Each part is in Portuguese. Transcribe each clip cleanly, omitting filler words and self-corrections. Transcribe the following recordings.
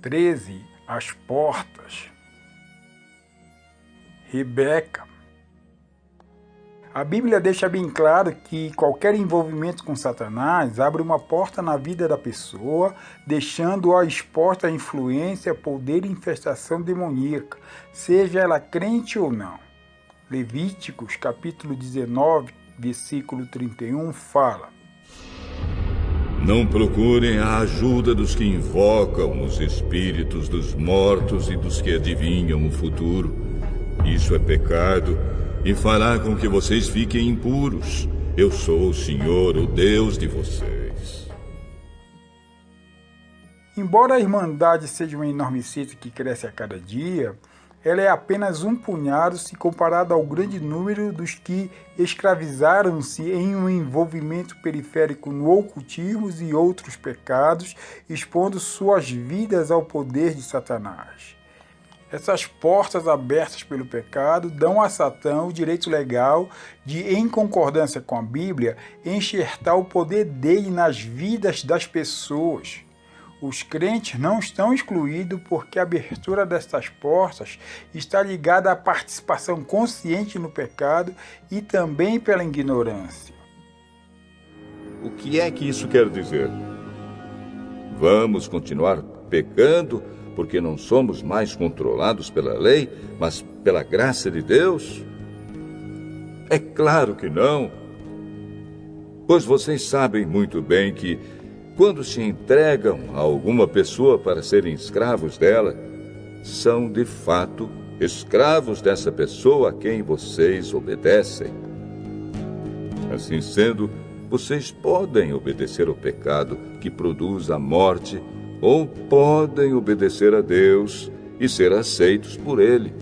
13. As portas. Rebeca. A Bíblia deixa bem claro que qualquer envolvimento com Satanás abre uma porta na vida da pessoa, deixando-a exposta à influência, poder e infestação demoníaca, seja ela crente ou não. Levíticos, capítulo 19, versículo 31, fala: Não procurem a ajuda dos que invocam os espíritos dos mortos e dos que adivinham o futuro. Isso é pecado e fará com que vocês fiquem impuros. Eu sou o Senhor, o Deus de vocês. Embora a Irmandade seja uma enorme seita que cresce a cada dia, ela é apenas um punhado se comparado ao grande número dos que escravizaram-se em um envolvimento periférico no ocultismo e outros pecados, expondo suas vidas ao poder de Satanás. Essas portas abertas pelo pecado dão a Satã o direito legal de, em concordância com a Bíblia, enxertar o poder dele nas vidas das pessoas. Os crentes não estão excluídos porque a abertura destas portas está ligada à participação consciente no pecado e também pela ignorância. O que é que isso quer dizer? Vamos continuar pecando porque não somos mais controlados pela lei, mas pela graça de Deus? É claro que não. Pois vocês sabem muito bem que quando se entregam a alguma pessoa para serem escravos dela, são de fato escravos dessa pessoa a quem vocês obedecem. Assim sendo, vocês podem obedecer ao pecado que produz a morte, ou podem obedecer a Deus e ser aceitos por Ele.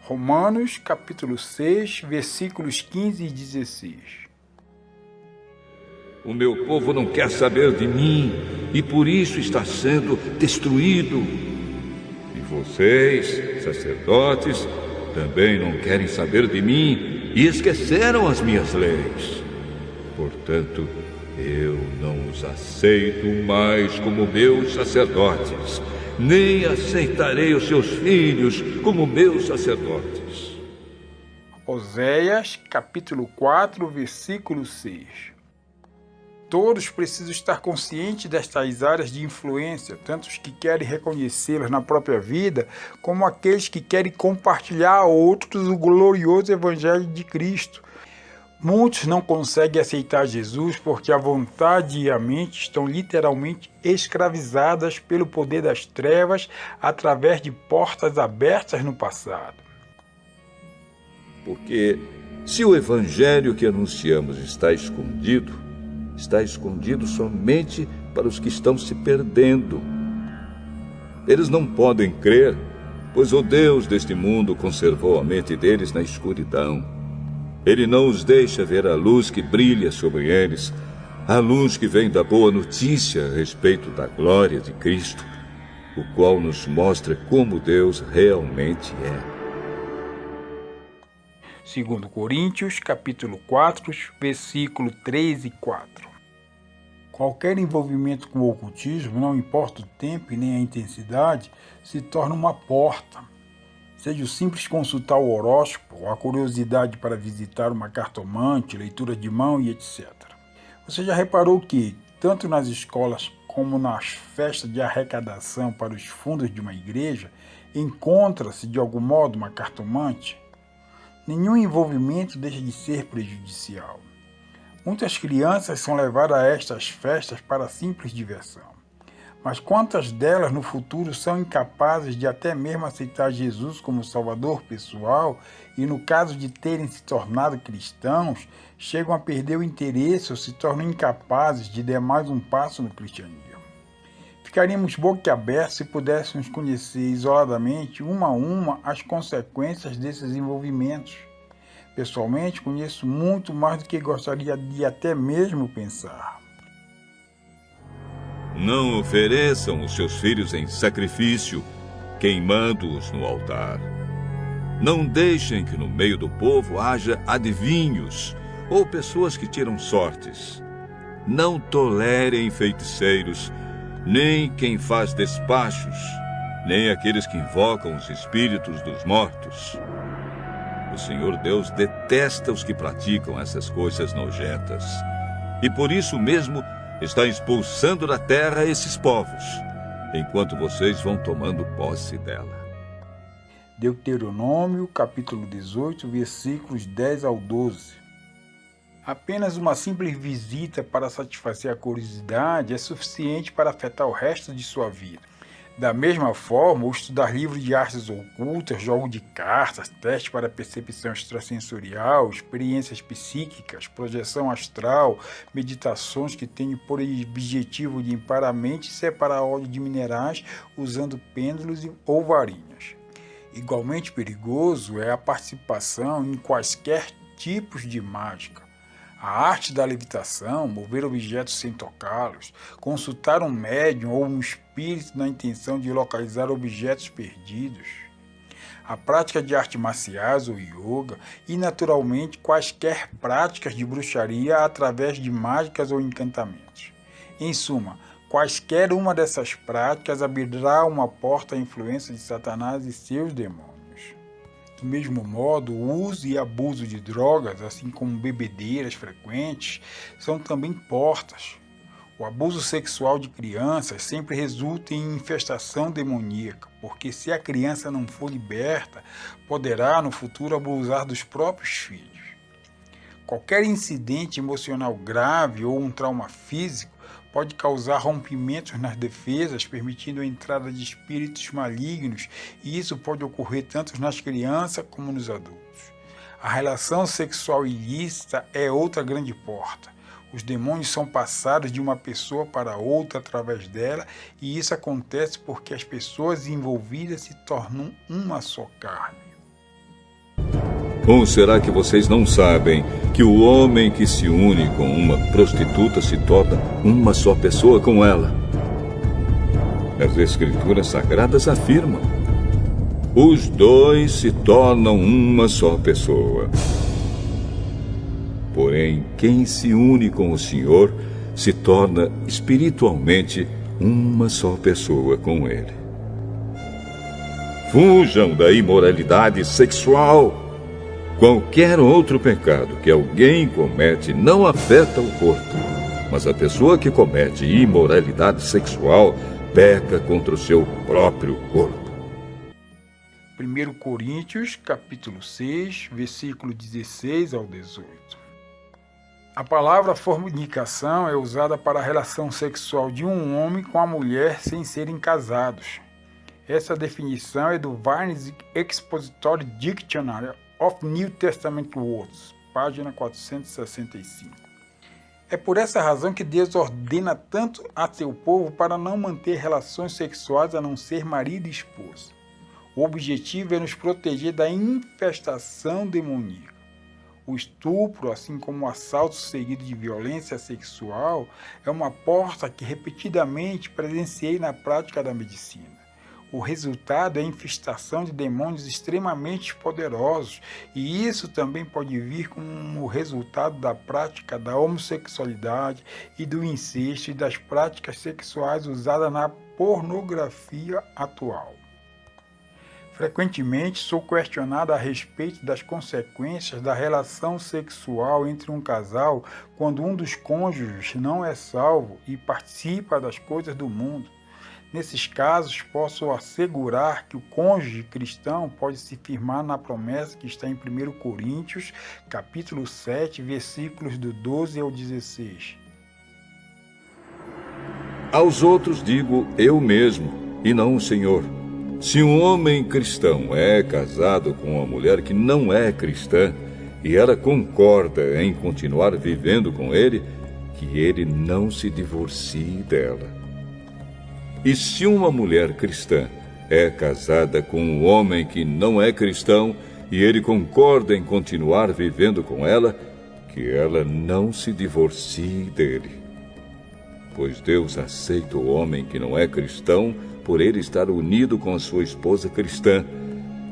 Romanos, capítulo 6, versículos 15 e 16. O meu povo não quer saber de mim e por isso está sendo destruído. E vocês, sacerdotes, também não querem saber de mim e esqueceram as minhas leis. Portanto, eu não os aceito mais como meus sacerdotes, nem aceitarei os seus filhos como meus sacerdotes. Oséias, capítulo 4, versículo 6. Todos precisam estar conscientes destas áreas de influência, tanto os que querem reconhecê-las na própria vida, como aqueles que querem compartilhar a outros o glorioso Evangelho de Cristo. Muitos não conseguem aceitar Jesus porque a vontade e a mente estão literalmente escravizadas pelo poder das trevas através de portas abertas no passado. Porque se o Evangelho que anunciamos está escondido somente para os que estão se perdendo. Eles não podem crer, pois o Deus deste mundo conservou a mente deles na escuridão. Ele não os deixa ver a luz que brilha sobre eles, a luz que vem da boa notícia a respeito da glória de Cristo, o qual nos mostra como Deus realmente é. 2 Coríntios, capítulo 4, versículo 3 e 4. Qualquer envolvimento com o ocultismo, não importa o tempo e nem a intensidade, se torna uma porta. Seja o simples consultar o horóscopo, ou a curiosidade para visitar uma cartomante, leitura de mão e etc. Você já reparou que, tanto nas escolas como nas festas de arrecadação para os fundos de uma igreja, encontra-se de algum modo uma cartomante? Nenhum envolvimento deixa de ser prejudicial. Muitas crianças são levadas a estas festas para simples diversão. Mas quantas delas no futuro são incapazes de até mesmo aceitar Jesus como Salvador pessoal e, no caso de terem se tornado cristãos, chegam a perder o interesse ou se tornam incapazes de dar mais um passo no cristianismo? Ficaríamos boquiabertos se pudéssemos conhecer isoladamente, uma a uma, as consequências desses envolvimentos. Pessoalmente, conheço muito mais do que gostaria de até mesmo pensar. Não ofereçam os seus filhos em sacrifício, queimando-os no altar. Não deixem que no meio do povo haja adivinhos ou pessoas que tiram sortes. Não tolerem feiticeiros, nem quem faz despachos, nem aqueles que invocam os espíritos dos mortos. O Senhor Deus detesta os que praticam essas coisas nojentas. E por isso mesmo está expulsando da terra esses povos, enquanto vocês vão tomando posse dela. Deuteronômio, capítulo 18, versículos 10 ao 12. Apenas uma simples visita para satisfazer a curiosidade é suficiente para afetar o resto de sua vida. Da mesma forma, o estudar livros de artes ocultas, jogo de cartas, testes para percepção extrasensorial, experiências psíquicas, projeção astral, meditações que têm por objetivo limpar a mente e separar óleo de minerais usando pêndulos ou varinhas. Igualmente perigoso é a participação em quaisquer tipos de mágica. A arte da levitação, mover objetos sem tocá-los, consultar um médium ou um espírito na intenção de localizar objetos perdidos, a prática de artes marciais ou yoga e, naturalmente, quaisquer práticas de bruxaria através de mágicas ou encantamentos. Em suma, quaisquer uma dessas práticas abrirá uma porta à influência de Satanás e seus demônios. Do mesmo modo, o uso e abuso de drogas, assim como bebedeiras frequentes, são também portas. O abuso sexual de crianças sempre resulta em infestação demoníaca, porque se a criança não for liberta, poderá no futuro abusar dos próprios filhos. Qualquer incidente emocional grave ou um trauma físico pode causar rompimentos nas defesas, permitindo a entrada de espíritos malignos, e isso pode ocorrer tanto nas crianças como nos adultos. A relação sexual ilícita é outra grande porta. Os demônios são passados de uma pessoa para outra através dela, e isso acontece porque as pessoas envolvidas se tornam uma só carne. Ou será que vocês não sabem que o homem que se une com uma prostituta se torna uma só pessoa com ela? As Escrituras Sagradas afirmam: os dois se tornam uma só pessoa. Porém, quem se une com o Senhor se torna espiritualmente uma só pessoa com Ele. Fujam da imoralidade sexual. Qualquer outro pecado que alguém comete não afeta o corpo, mas a pessoa que comete imoralidade sexual peca contra o seu próprio corpo. 1 Coríntios, capítulo 6, versículo 16 ao 18. A palavra fornicação é usada para a relação sexual de um homem com a mulher sem serem casados. Essa definição é do Vine's Expository Dictionary of New Testament Words, página 465. É por essa razão que Deus ordena tanto a seu povo para não manter relações sexuais a não ser marido e esposa. O objetivo é nos proteger da infestação demoníaca. O estupro, assim como o assalto seguido de violência sexual, é uma porta que repetidamente presenciei na prática da medicina. O resultado é a infestação de demônios extremamente poderosos, e isso também pode vir como resultado da prática da homossexualidade e do incesto e das práticas sexuais usadas na pornografia atual. Frequentemente sou questionado a respeito das consequências da relação sexual entre um casal quando um dos cônjuges não é salvo e participa das coisas do mundo. Nesses casos, posso assegurar que o cônjuge cristão pode se firmar na promessa que está em 1 Coríntios, capítulo 7, versículos do 12 ao 16. Aos outros digo eu mesmo, e não o Senhor. Se um homem cristão é casado com uma mulher que não é cristã, e ela concorda em continuar vivendo com ele, que ele não se divorcie dela. E se uma mulher cristã é casada com um homem que não é cristão e ele concorda em continuar vivendo com ela, que ela não se divorcie dele. Pois Deus aceita o homem que não é cristão por ele estar unido com a sua esposa cristã,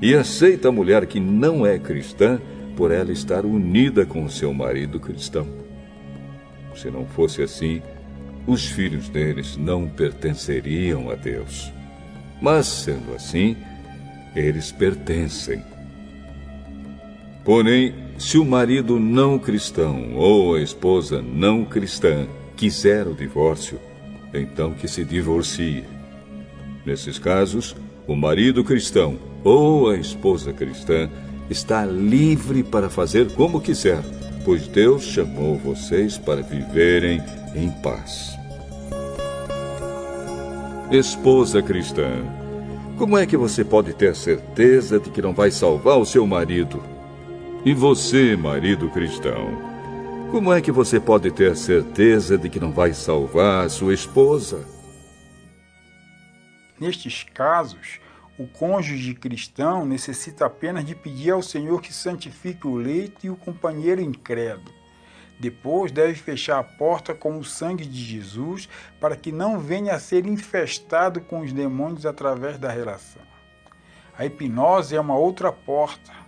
e aceita a mulher que não é cristã por ela estar unida com o seu marido cristão. Se não fosse assim, os filhos deles não pertenceriam a Deus. Mas, sendo assim, eles pertencem. Porém, se o marido não cristão ou a esposa não cristã quiser o divórcio, então que se divorcie. Nesses casos, o marido cristão ou a esposa cristã está livre para fazer como quiser, pois Deus chamou vocês para viverem em paz. Esposa cristã, como é que você pode ter certeza de que não vai salvar o seu marido? E você, marido cristão, como é que você pode ter certeza de que não vai salvar a sua esposa? Nestes casos, o cônjuge cristão necessita apenas de pedir ao Senhor que santifique o leito e o companheiro incrédulo. Depois deve fechar a porta com o sangue de Jesus para que não venha a ser infestado com os demônios através da relação. A hipnose é uma outra porta.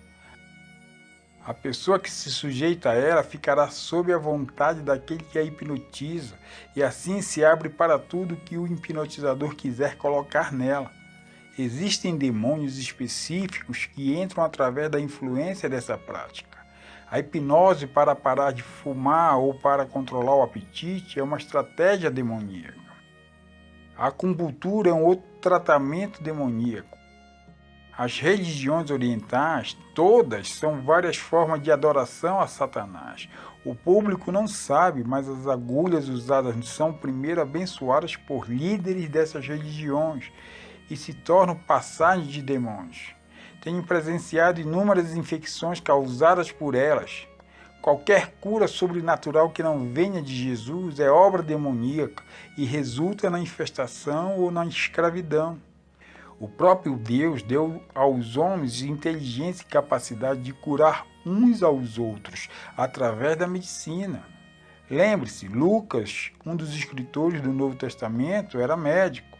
A pessoa que se sujeita a ela ficará sob a vontade daquele que a hipnotiza e assim se abre para tudo que o hipnotizador quiser colocar nela. Existem demônios específicos que entram através da influência dessa prática. A hipnose para parar de fumar ou para controlar o apetite é uma estratégia demoníaca. A acupuntura é um outro tratamento demoníaco. As religiões orientais, todas, são várias formas de adoração a Satanás. O público não sabe, mas as agulhas usadas são primeiro abençoadas por líderes dessas religiões e se tornam passagens de demônios. Tenho presenciado inúmeras infecções causadas por elas. Qualquer cura sobrenatural que não venha de Jesus é obra demoníaca e resulta na infestação ou na escravidão. O próprio Deus deu aos homens inteligência e capacidade de curar uns aos outros através da medicina. Lembre-se, Lucas, um dos escritores do Novo Testamento, era médico.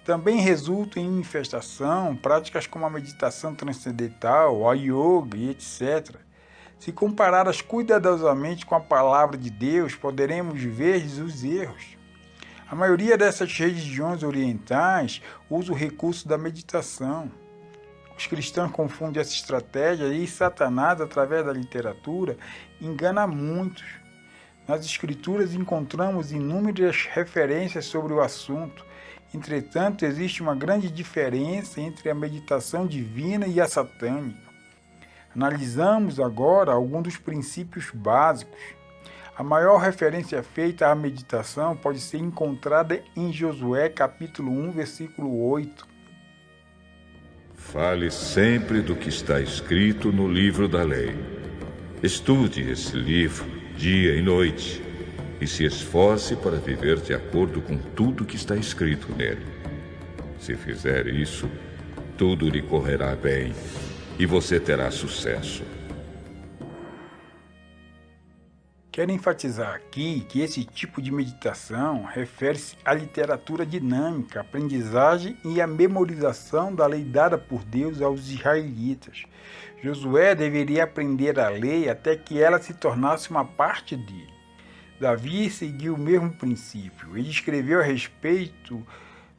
Também resultam em infestação práticas como a meditação transcendental, a yoga e etc. Se comparadas cuidadosamente com a palavra de Deus, poderemos ver os erros. A maioria dessas religiões orientais usa o recurso da meditação. Os cristãos confundem essa estratégia e Satanás, através da literatura, engana muitos. Nas escrituras encontramos inúmeras referências sobre o assunto. Entretanto, existe uma grande diferença entre a meditação divina e a satânica. Analisamos agora alguns dos princípios básicos. A maior referência feita à meditação pode ser encontrada em Josué capítulo 1, versículo 8. Fale sempre do que está escrito no livro da lei. Estude esse livro dia e noite e se esforce para viver de acordo com tudo que está escrito nele. Se fizer isso, tudo lhe correrá bem e você terá sucesso. Quero enfatizar aqui que esse tipo de meditação refere-se à literatura dinâmica, aprendizagem e à memorização da lei dada por Deus aos israelitas. Josué deveria aprender a lei até que ela se tornasse uma parte dele. Davi seguiu o mesmo princípio. Ele escreveu a respeito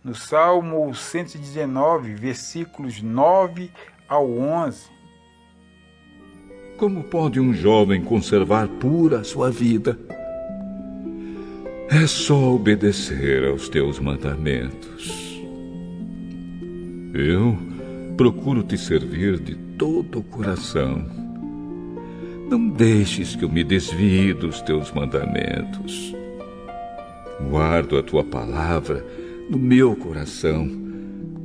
no Salmo 119, versículos 9 ao 11. Como pode um jovem conservar pura a sua vida? É só obedecer aos teus mandamentos. Eu procuro te servir de todo o coração. Não deixes que eu me desvie dos teus mandamentos. Guardo a tua palavra no meu coração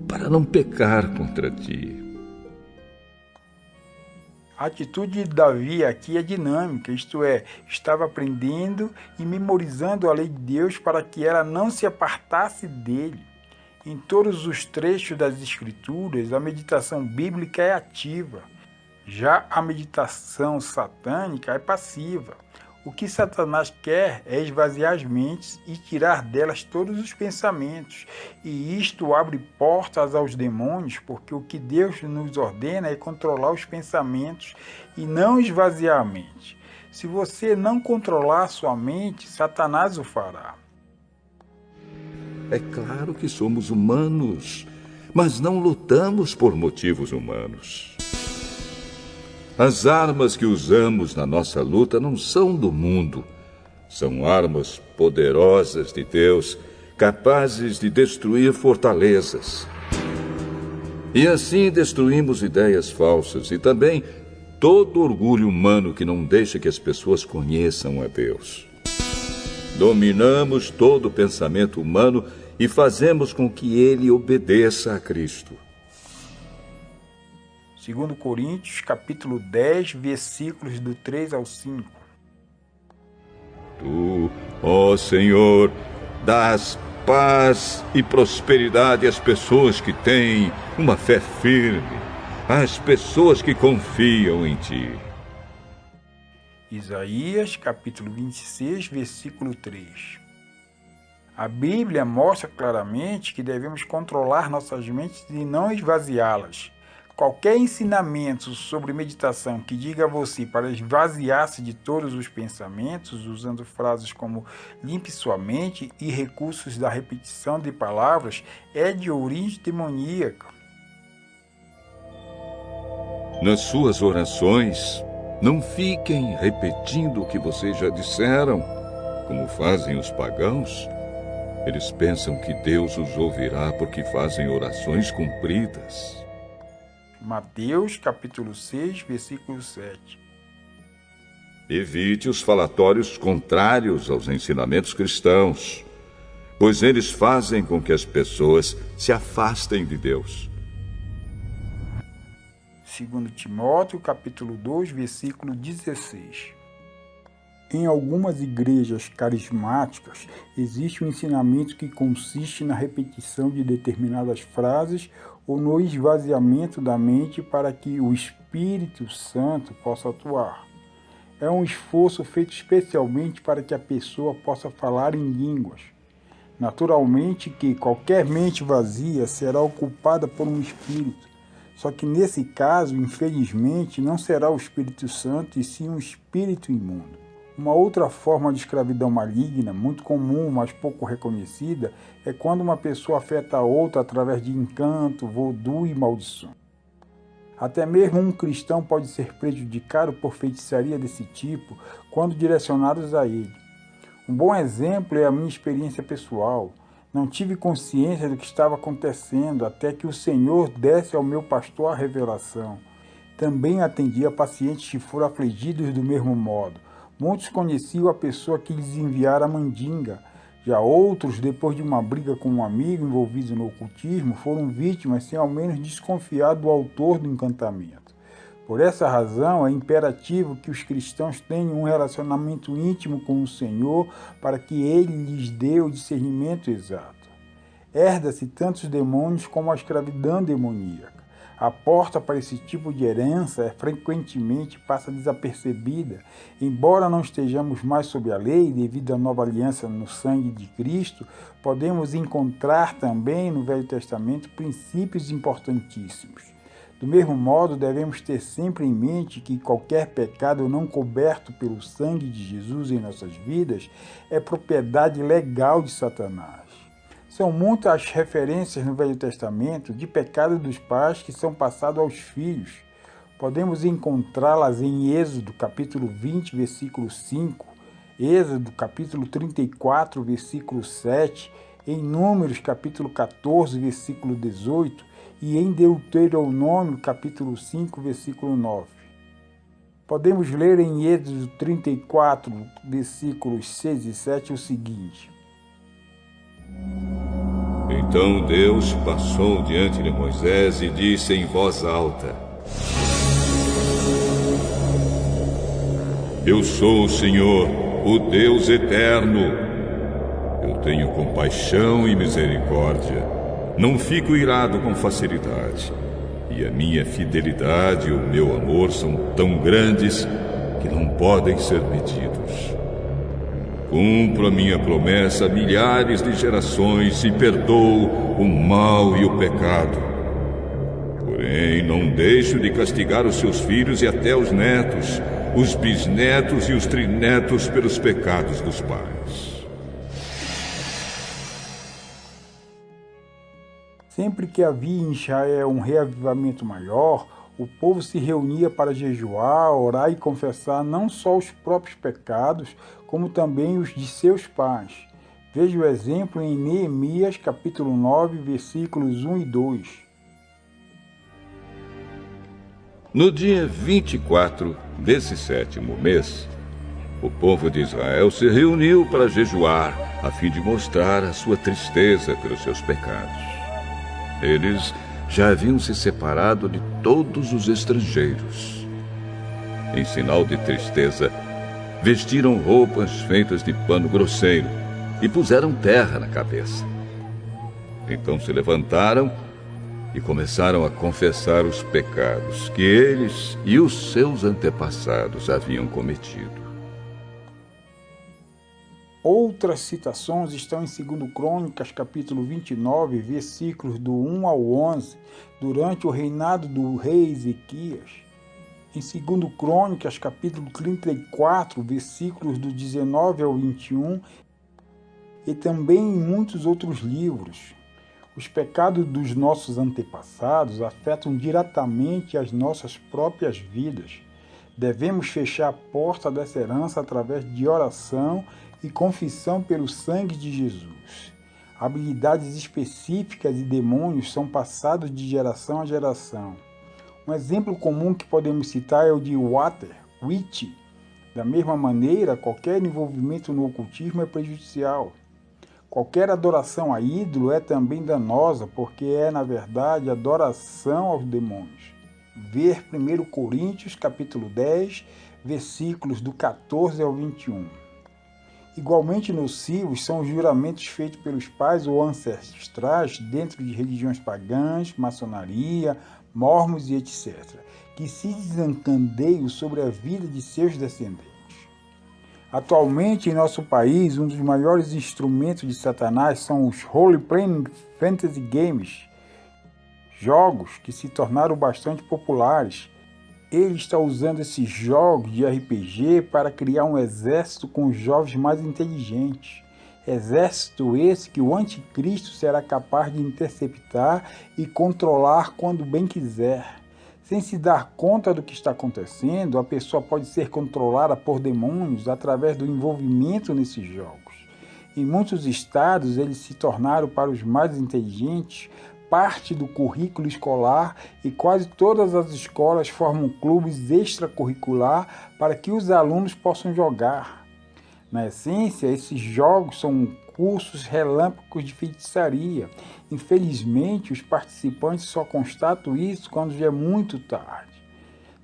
para não pecar contra ti. A atitude de Davi aqui é dinâmica, isto é, estava aprendendo e memorizando a lei de Deus para que ela não se apartasse dele. Em todos os trechos das Escrituras, a meditação bíblica é ativa. Já a meditação satânica é passiva. O que Satanás quer é esvaziar as mentes e tirar delas todos os pensamentos. E isto abre portas aos demônios, porque o que Deus nos ordena é controlar os pensamentos e não esvaziar a mente. Se você não controlar sua mente, Satanás o fará. É claro que somos humanos, mas não lutamos por motivos humanos. As armas que usamos na nossa luta não são do mundo. São armas poderosas de Deus, capazes de destruir fortalezas. E assim destruímos ideias falsas e também todo orgulho humano que não deixa que as pessoas conheçam a Deus. Dominamos todo pensamento humano e fazemos com que ele obedeça a Cristo. 2 Coríntios, capítulo 10, versículos do 3 ao 5. Tu, ó Senhor, dás paz e prosperidade às pessoas que têm uma fé firme, às pessoas que confiam em Ti. Isaías, capítulo 26, versículo 3. A Bíblia mostra claramente que devemos controlar nossas mentes e não esvaziá-las. Qualquer ensinamento sobre meditação que diga a você para esvaziar-se de todos os pensamentos, usando frases como limpe sua mente e recursos da repetição de palavras, é de origem demoníaca. Nas suas orações, não fiquem repetindo o que vocês já disseram, como fazem os pagãos. Eles pensam que Deus os ouvirá porque fazem orações compridas. Mateus, capítulo 6, versículo 7. Evite os falatórios contrários aos ensinamentos cristãos, pois eles fazem com que as pessoas se afastem de Deus. 2 Timóteo, capítulo 2, versículo 16. Em algumas igrejas carismáticas, existe um ensinamento que consiste na repetição de determinadas frases ou no esvaziamento da mente para que o Espírito Santo possa atuar. É um esforço feito especialmente para que a pessoa possa falar em línguas. Naturalmente que qualquer mente vazia será ocupada por um espírito. Só que nesse caso, infelizmente, não será o Espírito Santo e sim um espírito imundo. Uma outra forma de escravidão maligna, muito comum, mas pouco reconhecida, é quando uma pessoa afeta a outra através de encanto, voodoo e maldição. Até mesmo um cristão pode ser prejudicado por feitiçaria desse tipo quando direcionados a ele. Um bom exemplo é a minha experiência pessoal. Não tive consciência do que estava acontecendo até que o Senhor desse ao meu pastor a revelação. Também atendi a pacientes que foram afligidos do mesmo modo. Muitos conheciam a pessoa que lhes enviara a mandinga. Já outros, depois de uma briga com um amigo envolvido no ocultismo, foram vítimas sem ao menos desconfiar do autor do encantamento. Por essa razão, é imperativo que os cristãos tenham um relacionamento íntimo com o Senhor para que Ele lhes dê o discernimento exato. Herda-se tantos demônios como a escravidão demoníaca. A porta para esse tipo de herança frequentemente passa desapercebida. Embora não estejamos mais sob a lei, devido à nova aliança no sangue de Cristo, podemos encontrar também no Velho Testamento princípios importantíssimos. Do mesmo modo, devemos ter sempre em mente que qualquer pecado não coberto pelo sangue de Jesus em nossas vidas é propriedade legal de Satanás. São muitas as referências no Velho Testamento de pecado dos pais que são passados aos filhos. Podemos encontrá-las em Êxodo, capítulo 20, versículo 5, Êxodo, capítulo 34, versículo 7, em Números, capítulo 14, versículo 18, e em Deuteronômio, capítulo 5, versículo 9. Podemos ler em Êxodo 34, versículos 6 e 7 o seguinte: Então Deus passou diante de Moisés e disse em voz alta: Eu sou o Senhor, o Deus eterno. Eu tenho compaixão e misericórdia. Não fico irado com facilidade. E a minha fidelidade e o meu amor são tão grandes que não podem ser medidos. Cumpro a minha promessa a milhares de gerações e perdoo o mal e o pecado. Porém, não deixo de castigar os seus filhos e até os netos, os bisnetos e os trinetos pelos pecados dos pais. Sempre que havia em Israel um reavivamento maior, o povo se reunia para jejuar, orar e confessar não só os próprios pecados, como também os de seus pais. Veja o exemplo em Neemias, capítulo 9, versículos 1 e 2. No dia 24 desse 7º mês, o povo de Israel se reuniu para jejuar, a fim de mostrar a sua tristeza pelos seus pecados. Eles já haviam se separado de todos os estrangeiros. Em sinal de tristeza, vestiram roupas feitas de pano grosseiro e puseram terra na cabeça. Então se levantaram e começaram a confessar os pecados que eles e os seus antepassados haviam cometido. Outras citações estão em 2 Crônicas, capítulo 29, versículos do 1 ao 11, durante o reinado do rei Ezequias. Em 2 Crônicas, capítulo 34, versículos do 19 ao 21, e também em muitos outros livros. Os pecados dos nossos antepassados afetam diretamente as nossas próprias vidas. Devemos fechar a porta dessa herança através de oração e confissão pelo sangue de Jesus. Habilidades específicas e demônios são passados de geração a geração. Um exemplo comum que podemos citar é o de Walter Witch. Da mesma maneira, qualquer envolvimento no ocultismo é prejudicial. Qualquer adoração a ídolo é também danosa, porque é, na verdade, adoração aos demônios. Ver 1 Coríntios, capítulo 10, versículos do 14 ao 21. Igualmente nocivos são os juramentos feitos pelos pais ou ancestrais dentro de religiões pagãs, maçonaria, mormons e etc., que se desencandeiam sobre a vida de seus descendentes. Atualmente, em nosso país, um dos maiores instrumentos de Satanás são os Role-Playing Fantasy Games, jogos que se tornaram bastante populares. Ele está usando esses jogos de RPG para criar um exército com os jovens mais inteligentes. Exército esse que o anticristo será capaz de interceptar e controlar quando bem quiser. Sem se dar conta do que está acontecendo, a pessoa pode ser controlada por demônios através do envolvimento nesses jogos. Em muitos estados, eles se tornaram para os mais inteligentes parte do currículo escolar e quase todas as escolas formam clubes extracurricular para que os alunos possam jogar. Na essência, esses jogos são cursos relâmpagos de feitiçaria. Infelizmente, os participantes só constatam isso quando já é muito tarde.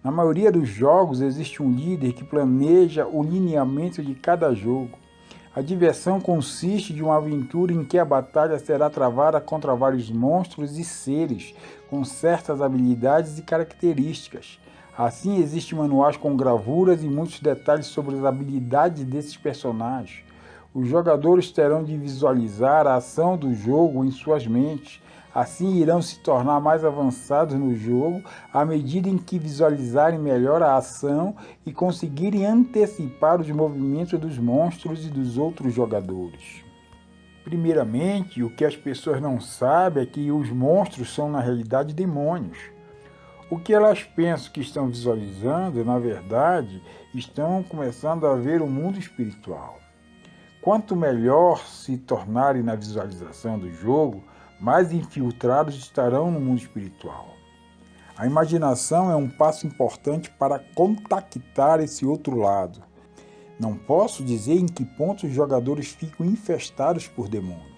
Na maioria dos jogos, existe um líder que planeja o lineamento de cada jogo. A diversão consiste de uma aventura em que a batalha será travada contra vários monstros e seres com certas habilidades e características. Assim, existem manuais com gravuras e muitos detalhes sobre as habilidades desses personagens. Os jogadores terão de visualizar a ação do jogo em suas mentes. Assim, irão se tornar mais avançados no jogo à medida em que visualizarem melhor a ação e conseguirem antecipar os movimentos dos monstros e dos outros jogadores. Primeiramente, o que as pessoas não sabem é que os monstros são, na realidade, demônios. O que elas pensam que estão visualizando, na verdade, estão começando a ver o mundo espiritual. Quanto melhor se tornarem na visualização do jogo, mais infiltrados estarão no mundo espiritual. A imaginação é um passo importante para contactar esse outro lado. Não posso dizer em que ponto os jogadores ficam infestados por demônios.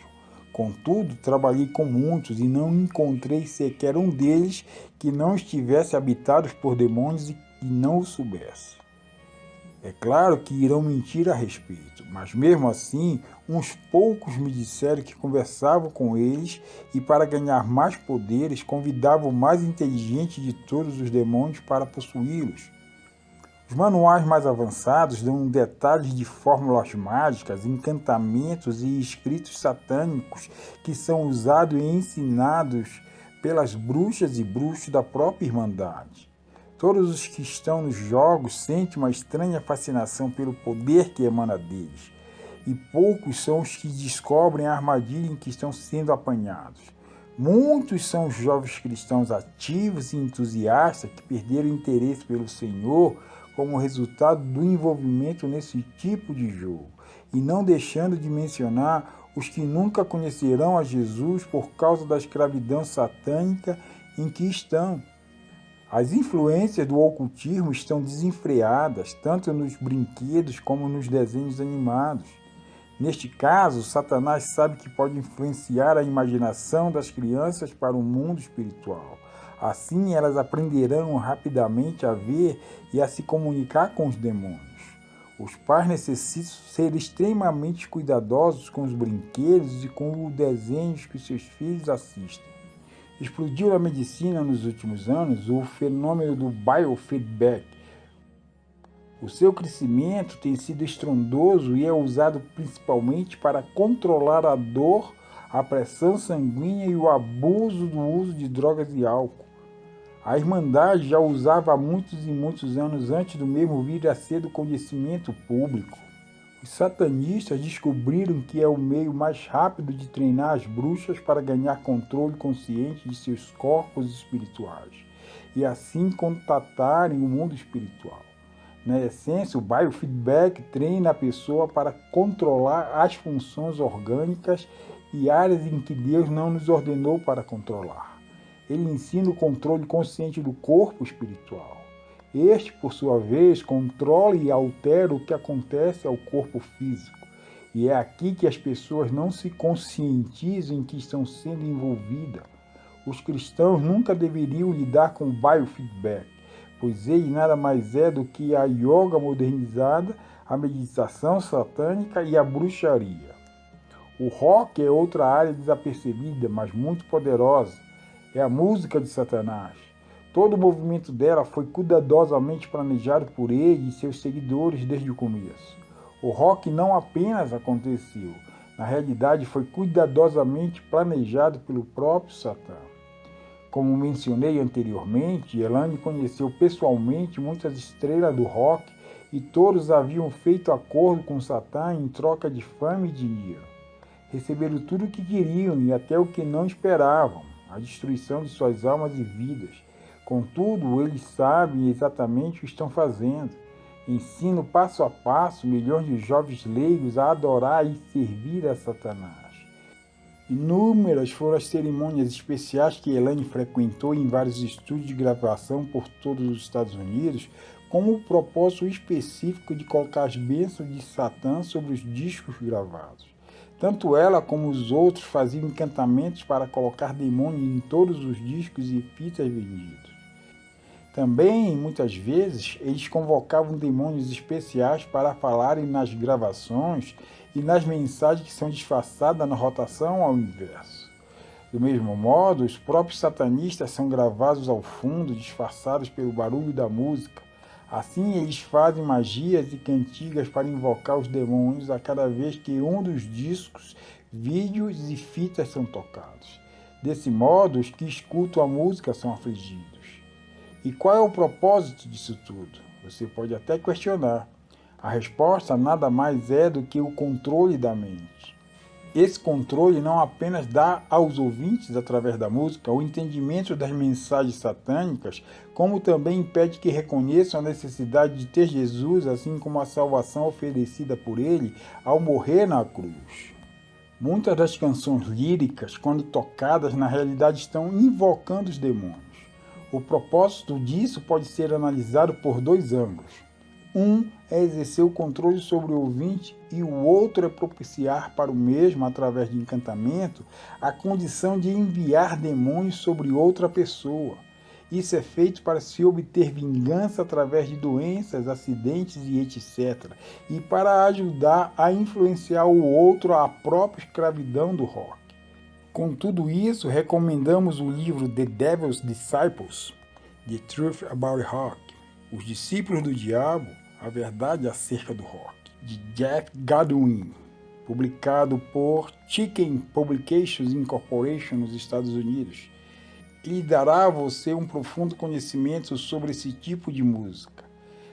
Contudo, trabalhei com muitos e não encontrei sequer um deles que não estivesse habitado por demônios e não o soubesse. É claro que irão mentir a respeito, mas mesmo assim, uns poucos me disseram que conversavam com eles e para ganhar mais poderes convidavam o mais inteligente de todos os demônios para possuí-los. Os manuais mais avançados dão detalhes de fórmulas mágicas, encantamentos e escritos satânicos que são usados e ensinados pelas bruxas e bruxos da própria Irmandade. Todos os que estão nos jogos sentem uma estranha fascinação pelo poder que emana deles, e poucos são os que descobrem a armadilha em que estão sendo apanhados. Muitos são os jovens cristãos ativos e entusiastas que perderam interesse pelo Senhor como resultado do envolvimento nesse tipo de jogo, e não deixando de mencionar os que nunca conhecerão a Jesus por causa da escravidão satânica em que estão. As influências do ocultismo estão desenfreadas, tanto nos brinquedos como nos desenhos animados. Neste caso, Satanás sabe que pode influenciar a imaginação das crianças para o mundo espiritual. Assim, elas aprenderão rapidamente a ver e a se comunicar com os demônios. Os pais necessitam ser extremamente cuidadosos com os brinquedos e com os desenhos que seus filhos assistem. Explodiu na medicina nos últimos anos o fenômeno do biofeedback. O seu crescimento tem sido estrondoso e é usado principalmente para controlar a dor, a pressão sanguínea e o abuso do uso de drogas e álcool. A Irmandade já usava há muitos e muitos anos antes do mesmo vir a ser do conhecimento público. Os satanistas descobriram que é o meio mais rápido de treinar as bruxas para ganhar controle consciente de seus corpos espirituais e assim contatarem o mundo espiritual. Na essência, o biofeedback treina a pessoa para controlar as funções orgânicas e áreas em que Deus não nos ordenou para controlar. Ele ensina o controle consciente do corpo espiritual. Este, por sua vez, controla e altera o que acontece ao corpo físico. E é aqui que as pessoas não se conscientizam em que estão sendo envolvidas. Os cristãos nunca deveriam lidar com o biofeedback, pois ele nada mais é do que a yoga modernizada, a meditação satânica e a bruxaria. O rock é outra área desapercebida, mas muito poderosa. É a música de Satanás. Todo o movimento dela foi cuidadosamente planejado por ele e seus seguidores desde o começo. O rock não apenas aconteceu, na realidade foi cuidadosamente planejado pelo próprio Satã. Como mencionei anteriormente, Elaine conheceu pessoalmente muitas estrelas do rock e todos haviam feito acordo com Satã em troca de fama e dinheiro. Receberam tudo o que queriam e até o que não esperavam, a destruição de suas almas e vidas. Contudo, eles sabem exatamente o que estão fazendo. Ensinam passo a passo milhões de jovens leigos a adorar e servir a Satanás. Inúmeras foram as cerimônias especiais que Elaine frequentou em vários estúdios de gravação por todos os Estados Unidos, com o propósito específico de colocar as bênçãos de Satã sobre os discos gravados. Tanto ela como os outros faziam encantamentos para colocar demônios em todos os discos e fitas vendidos. Também, muitas vezes, eles convocavam demônios especiais para falarem nas gravações e nas mensagens que são disfarçadas na rotação ao inverso. Do mesmo modo, os próprios satanistas são gravados ao fundo, disfarçados pelo barulho da música. Assim, eles fazem magias e cantigas para invocar os demônios a cada vez que um dos discos, vídeos e fitas são tocados. Desse modo, os que escutam a música são afligidos. E qual é o propósito disso tudo? Você pode até questionar. A resposta nada mais é do que o controle da mente. Esse controle não apenas dá aos ouvintes, através da música, o entendimento das mensagens satânicas, como também impede que reconheçam a necessidade de ter Jesus, assim como a salvação oferecida por ele ao morrer na cruz. Muitas das canções líricas, quando tocadas, na realidade estão invocando os demônios. O propósito disso pode ser analisado por dois ângulos. Um é exercer o controle sobre o ouvinte e o outro é propiciar para o mesmo, através de encantamento, a condição de enviar demônios sobre outra pessoa. Isso é feito para se obter vingança através de doenças, acidentes e etc. E para ajudar a influenciar o outro à própria escravidão do rock. Com tudo isso, recomendamos o livro The Devil's Disciples, The Truth About Rock, Os Discípulos do Diabo, A Verdade Acerca do Rock, de Jeff Godwin, publicado por Chicken Publications Incorporation nos Estados Unidos. Ele dará a você um profundo conhecimento sobre esse tipo de música.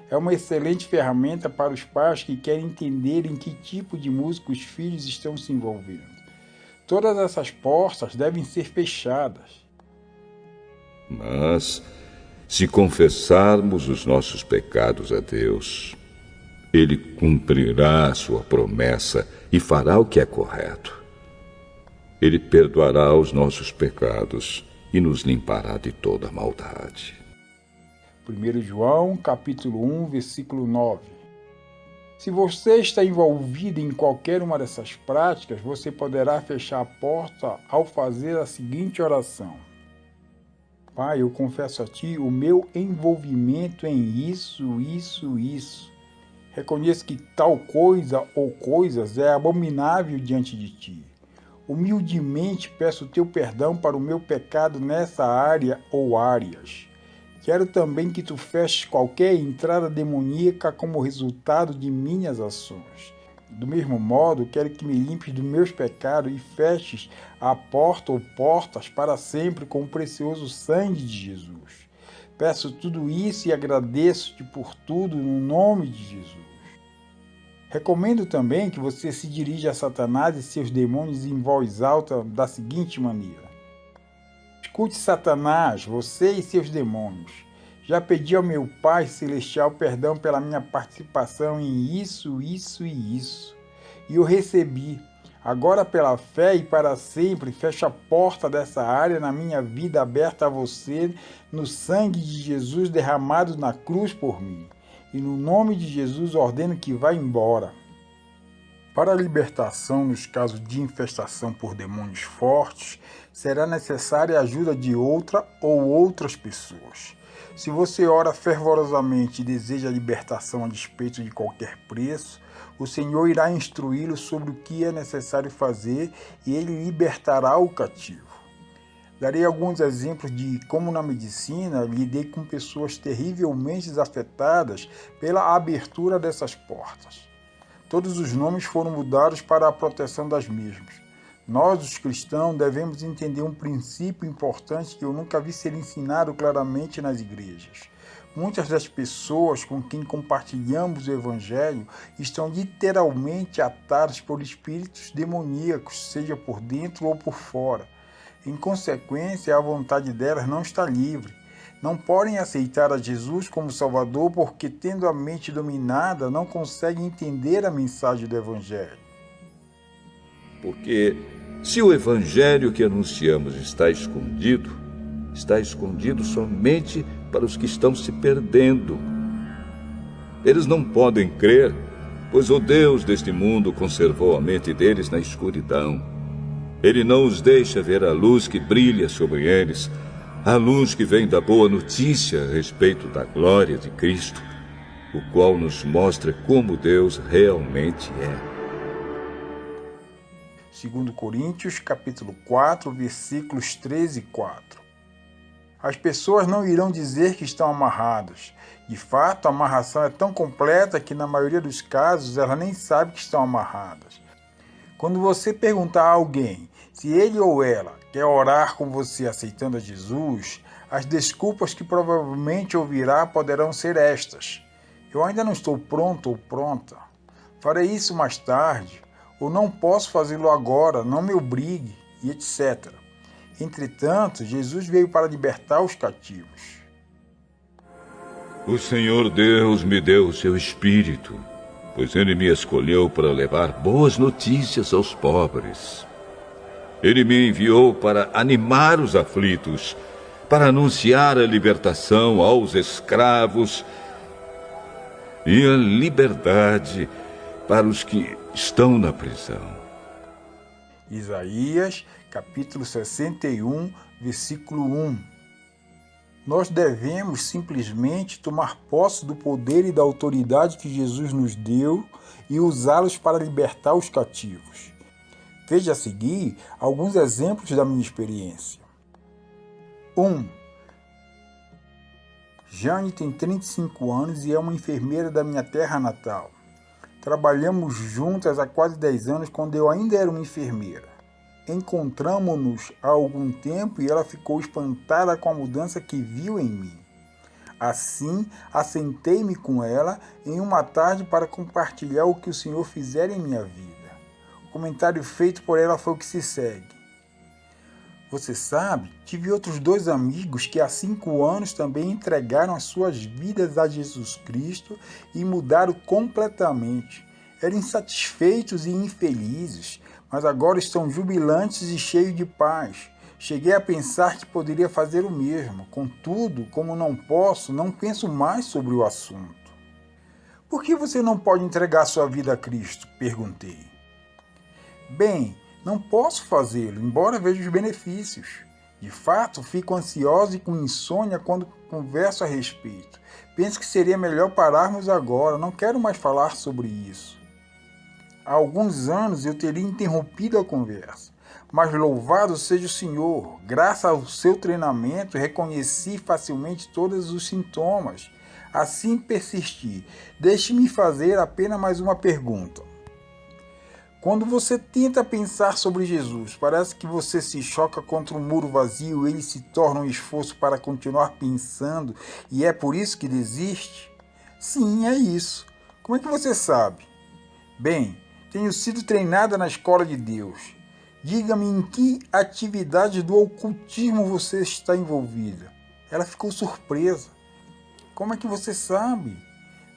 É uma excelente ferramenta para os pais que querem entender em que tipo de música os filhos estão se envolvendo. Todas essas portas devem ser fechadas. Mas, se confessarmos os nossos pecados a Deus, Ele cumprirá a sua promessa e fará o que é correto. Ele perdoará os nossos pecados e nos limpará de toda maldade. 1 João, capítulo 1, versículo 9. Se você está envolvido em qualquer uma dessas práticas, você poderá fechar a porta ao fazer a seguinte oração: Pai, eu confesso a Ti o meu envolvimento em isso. Reconheço que tal coisa ou coisas é abominável diante de Ti. Humildemente peço o Teu perdão para o meu pecado nessa área ou áreas. Quero também que Tu feches qualquer entrada demoníaca como resultado de minhas ações. Do mesmo modo, quero que me limpes dos meus pecados e feches a porta ou portas para sempre com o precioso sangue de Jesus. Peço tudo isso e agradeço-te por tudo no nome de Jesus. Recomendo também que você se dirija a Satanás e seus demônios em voz alta da seguinte maneira: Escute, Satanás, você e seus demônios. Já pedi ao meu Pai Celestial perdão pela minha participação em isso. E eu recebi. Agora, pela fé e para sempre, fecho a porta dessa área na minha vida aberta a você, no sangue de Jesus derramado na cruz por mim. E no nome de Jesus ordeno que vá embora. Para a libertação nos casos de infestação por demônios fortes, será necessária a ajuda de outra ou outras pessoas. Se você ora fervorosamente e deseja a libertação a despeito de qualquer preço, o Senhor irá instruí-lo sobre o que é necessário fazer e ele libertará o cativo. Darei alguns exemplos de como na medicina lidei com pessoas terrivelmente afetadas pela abertura dessas portas. Todos os nomes foram mudados para a proteção das mesmas. Nós, os cristãos, devemos entender um princípio importante que eu nunca vi ser ensinado claramente nas igrejas. Muitas das pessoas com quem compartilhamos o Evangelho estão literalmente atadas por espíritos demoníacos, seja por dentro ou por fora. Em consequência, a vontade delas não está livre. Não podem aceitar a Jesus como Salvador porque, tendo a mente dominada, não conseguem entender a mensagem do Evangelho. Porque se o Evangelho que anunciamos está escondido somente para os que estão se perdendo. Eles não podem crer, pois o Deus deste mundo conservou a mente deles na escuridão. Ele não os deixa ver a luz que brilha sobre eles, a luz que vem da boa notícia a respeito da glória de Cristo, o qual nos mostra como Deus realmente é. 2 Coríntios, capítulo 4, versículos 13 e 4. As pessoas não irão dizer que estão amarradas. De fato, a amarração é tão completa que, na maioria dos casos, elas nem sabem que estão amarradas. Quando você perguntar a alguém se ele ou ela quer orar com você aceitando a Jesus, as desculpas que provavelmente ouvirá poderão ser estas: eu ainda não estou pronto ou pronta. Farei isso mais tarde. Ou não posso fazê-lo agora, não me obrigue, e etc. Entretanto, Jesus veio para libertar os cativos. O Senhor Deus me deu o seu Espírito, pois Ele me escolheu para levar boas notícias aos pobres. Ele me enviou para animar os aflitos, para anunciar a libertação aos escravos e a liberdade para os que estão na prisão. Isaías, capítulo 61, versículo 1. Nós devemos simplesmente tomar posse do poder e da autoridade que Jesus nos deu e usá-los para libertar os cativos. Veja a seguir alguns exemplos da minha experiência. 1. Jane tem 35 anos e é uma enfermeira da minha terra natal. Trabalhamos juntas há quase 10 anos quando eu ainda era uma enfermeira. Encontramo-nos há algum tempo e ela ficou espantada com a mudança que viu em mim. Assim, assentei-me com ela em uma tarde para compartilhar o que o Senhor fizera em minha vida. comentário feito por ela foi o que se segue. Você sabe, tive outros 2 amigos que há 5 anos também entregaram as suas vidas a Jesus Cristo e mudaram completamente. Eram insatisfeitos e infelizes, mas agora estão jubilantes e cheios de paz. Cheguei a pensar que poderia fazer o mesmo. Contudo, como não posso, não penso mais sobre o assunto. Por que você não pode entregar sua vida a Cristo? Perguntei. Bem, não posso fazê-lo, embora veja os benefícios. De fato, fico ansiosa e com insônia quando converso a respeito. Penso que seria melhor pararmos agora, não quero mais falar sobre isso. Há alguns anos eu teria interrompido a conversa, mas louvado seja o Senhor, graças ao seu treinamento reconheci facilmente todos os sintomas. Assim persisti. Deixe-me fazer apenas mais uma pergunta. Quando você tenta pensar sobre Jesus, parece que você se choca contra um muro vazio e ele se torna um esforço para continuar pensando e é por isso que desiste? Sim, é isso. Como é que você sabe? Bem, tenho sido treinada na escola de Deus. Diga-me em que atividade do ocultismo você está envolvida. Ela ficou surpresa. Como é que você sabe?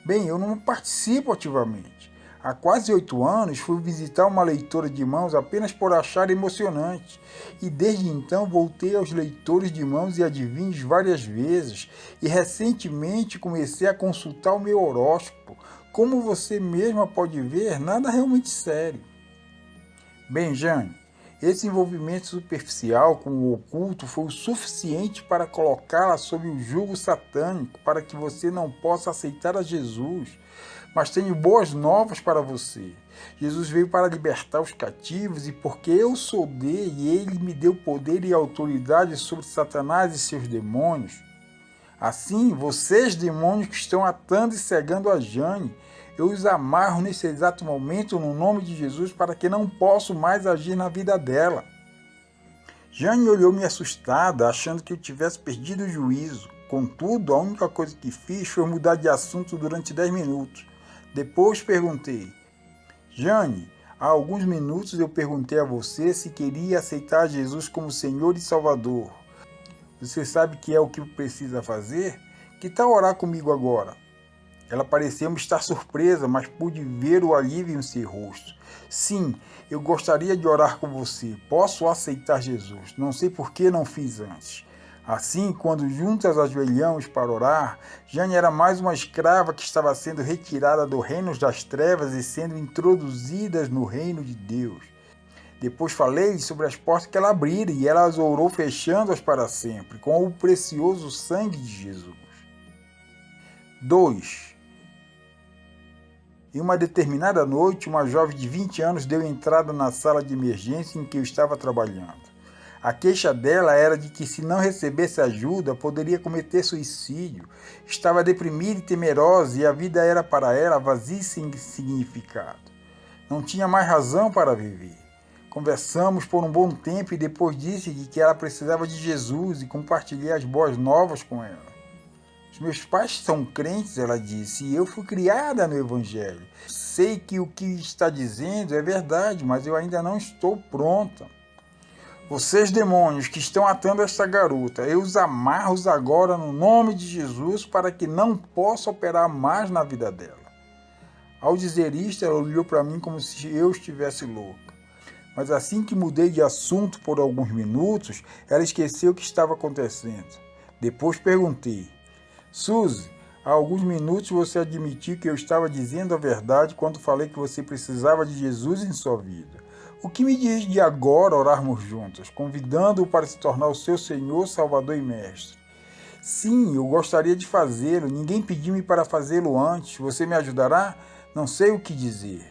Bem, eu não participo ativamente. Há quase 8 anos fui visitar uma leitora de mãos apenas por achar emocionante. E desde então voltei aos leitores de mãos e adivinhos várias vezes. E recentemente comecei a consultar o meu horóscopo. Como você mesma pode ver, nada realmente sério. Bem, Jane, esse envolvimento superficial com o oculto foi o suficiente para colocá-la sob o jugo satânico, para que você não possa aceitar a Jesus. Mas tenho boas novas para você. Jesus veio para libertar os cativos e porque eu sou dele, ele me deu poder e autoridade sobre Satanás e seus demônios. Assim, vocês, demônios que estão atando e cegando a Jane, eu os amarro nesse exato momento no nome de Jesus para que não possa mais agir na vida dela. Jane olhou-me assustada, achando que eu tivesse perdido o juízo. Contudo, a única coisa que fiz foi mudar de assunto durante 10 minutos. Depois perguntei, Jane, há alguns minutos eu perguntei a você se queria aceitar Jesus como Senhor e Salvador. Você sabe que é o que precisa fazer? Que tal orar comigo agora? Ela pareceu estar surpresa, mas pude ver o alívio em seu rosto. Sim, eu gostaria de orar com você. Posso aceitar Jesus. Não sei por que não fiz antes. Assim, quando juntas ajoelhamos para orar, Jane era mais uma escrava que estava sendo retirada do reino das trevas e sendo introduzida no reino de Deus. Depois falei sobre as portas que ela abrira e ela as orou fechando-as para sempre, com o precioso sangue de Jesus. 2. Em uma determinada noite, uma jovem de 20 anos deu entrada na sala de emergência em que eu estava trabalhando. A queixa dela era de que se não recebesse ajuda, poderia cometer suicídio. Estava deprimida e temerosa e a vida era para ela vazia e sem significado. Não tinha mais razão para viver. Conversamos por um bom tempo e depois disse-lhe que ela precisava de Jesus e compartilhei as boas novas com ela. Os meus pais são crentes, ela disse, e eu fui criada no Evangelho. Sei que o que está dizendo é verdade, mas eu ainda não estou pronta. Vocês, demônios, que estão atando esta garota, eu os amarro agora no nome de Jesus para que não possa operar mais na vida dela. Ao dizer isto, ela olhou para mim como se eu estivesse louca. Mas assim que mudei de assunto por alguns minutos, ela esqueceu o que estava acontecendo. Depois perguntei, Suzy, há alguns minutos você admitiu que eu estava dizendo a verdade quando falei que você precisava de Jesus em sua vida. O que me diz de agora orarmos juntos, convidando-o para se tornar o seu Senhor, Salvador e Mestre? Sim, eu gostaria de fazê-lo. Ninguém pediu-me para fazê-lo antes. Você me ajudará? Não sei o que dizer.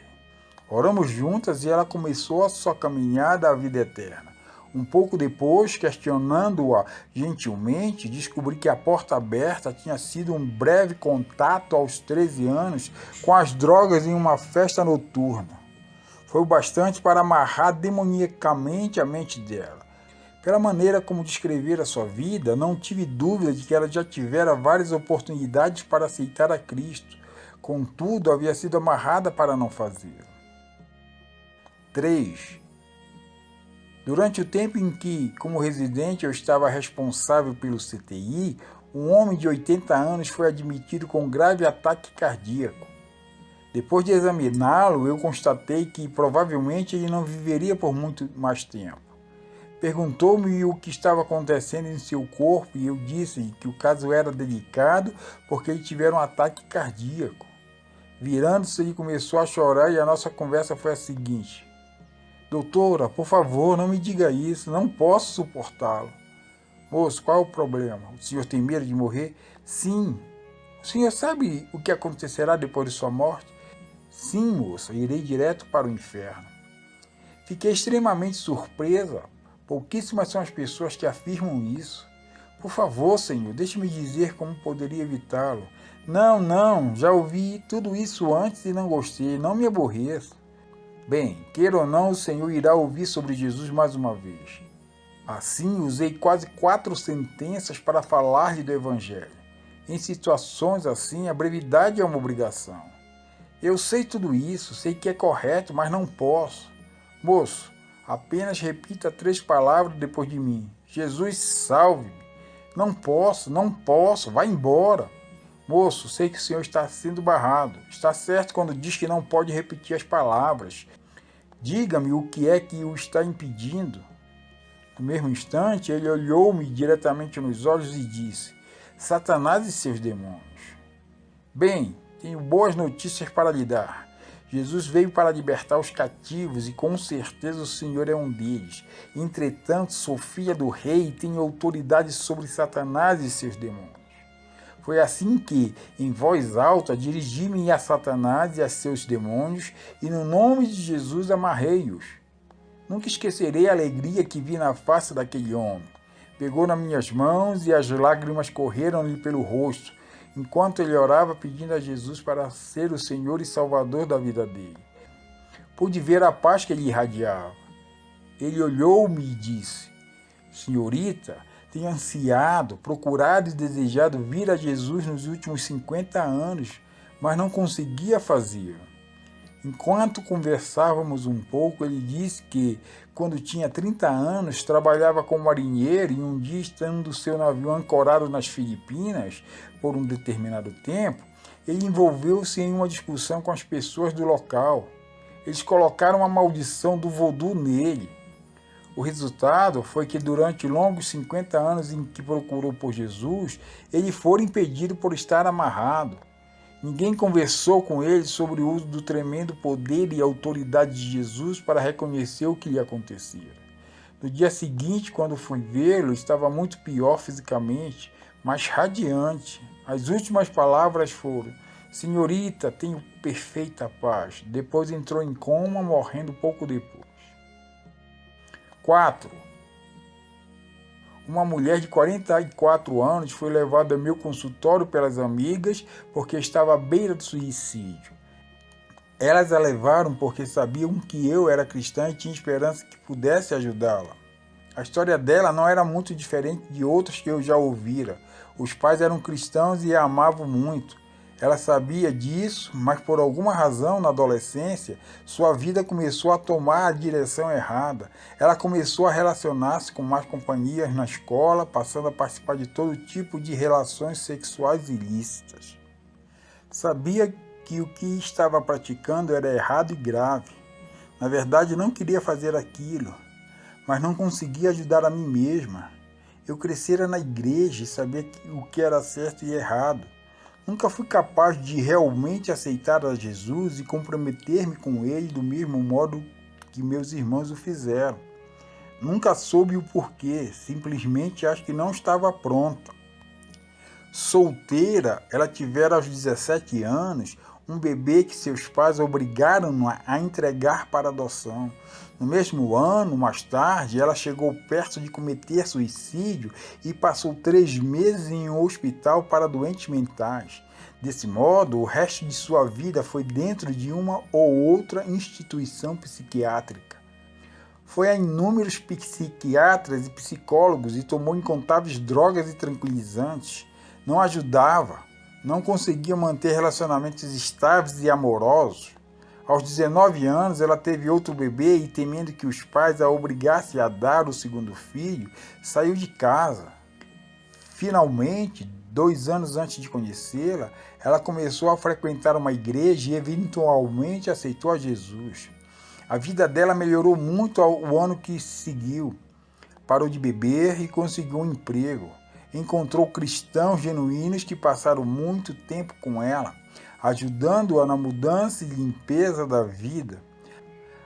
Oramos juntas e ela começou a sua caminhada à vida eterna. Um pouco depois, questionando-a gentilmente, descobri que a porta aberta tinha sido um breve contato aos 13 anos com as drogas em uma festa noturna. Foi o bastante para amarrar demoniacamente a mente dela. Pela maneira como descrever a sua vida, não tive dúvida de que ela já tivera várias oportunidades para aceitar a Cristo. Contudo, havia sido amarrada para não fazê-lo. 3. Durante o tempo em que, como residente, eu estava responsável pelo CTI, um homem de 80 anos foi admitido com grave ataque cardíaco. Depois de examiná-lo, eu constatei que provavelmente ele não viveria por muito mais tempo. Perguntou-me o que estava acontecendo em seu corpo e eu disse que o caso era delicado porque ele tivera um ataque cardíaco. Virando-se, ele começou a chorar e a nossa conversa foi a seguinte: doutora, por favor, não me diga isso, não posso suportá-lo. Moço, qual é o problema? O senhor tem medo de morrer? Sim. O senhor sabe o que acontecerá depois de sua morte? Sim, moço, irei direto para o inferno. Fiquei extremamente surpresa. Pouquíssimas são as pessoas que afirmam isso. Por favor, senhor, deixe-me dizer como poderia evitá-lo. Não, já ouvi tudo isso antes e não gostei, não me aborreça. Bem, queira ou não, o senhor irá ouvir sobre Jesus mais uma vez. Assim, usei quase 4 sentenças para falar-lhe do Evangelho. Em situações assim, a brevidade é uma obrigação. Eu sei tudo isso, sei que é correto, mas não posso. Moço, apenas repita 3 palavras depois de mim. Jesus, salve-me. Não posso, vá embora. Moço, sei que o senhor está sendo barrado. Está certo quando diz que não pode repetir as palavras. Diga-me o que é que o está impedindo. No mesmo instante, ele olhou-me diretamente nos olhos e disse: Satanás e seus demônios. Bem, tenho boas notícias para lhe dar. Jesus veio para libertar os cativos e com certeza o Senhor é um deles. Entretanto, sou filha do rei e tenho autoridade sobre Satanás e seus demônios. Foi assim que, em voz alta, dirigi-me a Satanás e a seus demônios e no nome de Jesus amarrei-os. Nunca esquecerei a alegria que vi na face daquele homem. Pegou nas minhas mãos e as lágrimas correram-lhe pelo rosto, enquanto ele orava pedindo a Jesus para ser o Senhor e Salvador da vida dele. Pude ver a paz que ele irradiava. Ele olhou-me e disse: Senhorita, tenho ansiado, procurado e desejado vir a Jesus nos últimos 50 anos, mas não conseguia fazê-lo. Enquanto conversávamos um pouco, ele disse que, quando tinha 30 anos, trabalhava como marinheiro e um dia, estando seu navio ancorado nas Filipinas por um determinado tempo, ele envolveu-se em uma discussão com as pessoas do local. Eles colocaram uma maldição do vodu nele. O resultado foi que, durante longos 50 anos em que procurou por Jesus, ele fora impedido por estar amarrado. Ninguém conversou com ele sobre o uso do tremendo poder e autoridade de Jesus para reconhecer o que lhe acontecia. No dia seguinte, quando fui vê-lo, estava muito pior fisicamente, mas radiante. As últimas palavras foram: Senhorita, tenho perfeita paz. Depois entrou em coma, morrendo pouco depois. 4. Uma mulher de 44 anos foi levada ao meu consultório pelas amigas porque estava à beira do suicídio. Elas a levaram porque sabiam que eu era cristã e tinha esperança que pudesse ajudá-la. A história dela não era muito diferente de outras que eu já ouvira. Os pais eram cristãos e a amavam muito. Ela sabia disso, mas por alguma razão, na adolescência, sua vida começou a tomar a direção errada. Ela começou a relacionar-se com mais companhias na escola, passando a participar de todo tipo de relações sexuais ilícitas. Sabia que o que estava praticando era errado e grave. Na verdade, não queria fazer aquilo, mas não conseguia ajudar a mim mesma. Eu crescera na igreja e sabia o que era certo e errado. Nunca fui capaz de realmente aceitar a Jesus e comprometer-me com ele do mesmo modo que meus irmãos o fizeram. Nunca soube o porquê, simplesmente acho que não estava pronta. Solteira, ela tivera aos 17 anos um bebê que seus pais obrigaram a entregar para adoção. No mesmo ano, mais tarde, ela chegou perto de cometer suicídio e passou 3 meses em um hospital para doentes mentais. Desse modo, o resto de sua vida foi dentro de uma ou outra instituição psiquiátrica. Foi a inúmeros psiquiatras e psicólogos e tomou incontáveis drogas e tranquilizantes. Não ajudava, não conseguia manter relacionamentos estáveis e amorosos. Aos 19 anos, ela teve outro bebê e, temendo que os pais a obrigassem a dar o segundo filho, saiu de casa. Finalmente, 2 anos antes de conhecê-la, ela começou a frequentar uma igreja e eventualmente aceitou a Jesus. A vida dela melhorou muito ao ano que seguiu. Parou de beber e conseguiu um emprego. Encontrou cristãos genuínos que passaram muito tempo com ela, ajudando-a na mudança e limpeza da vida.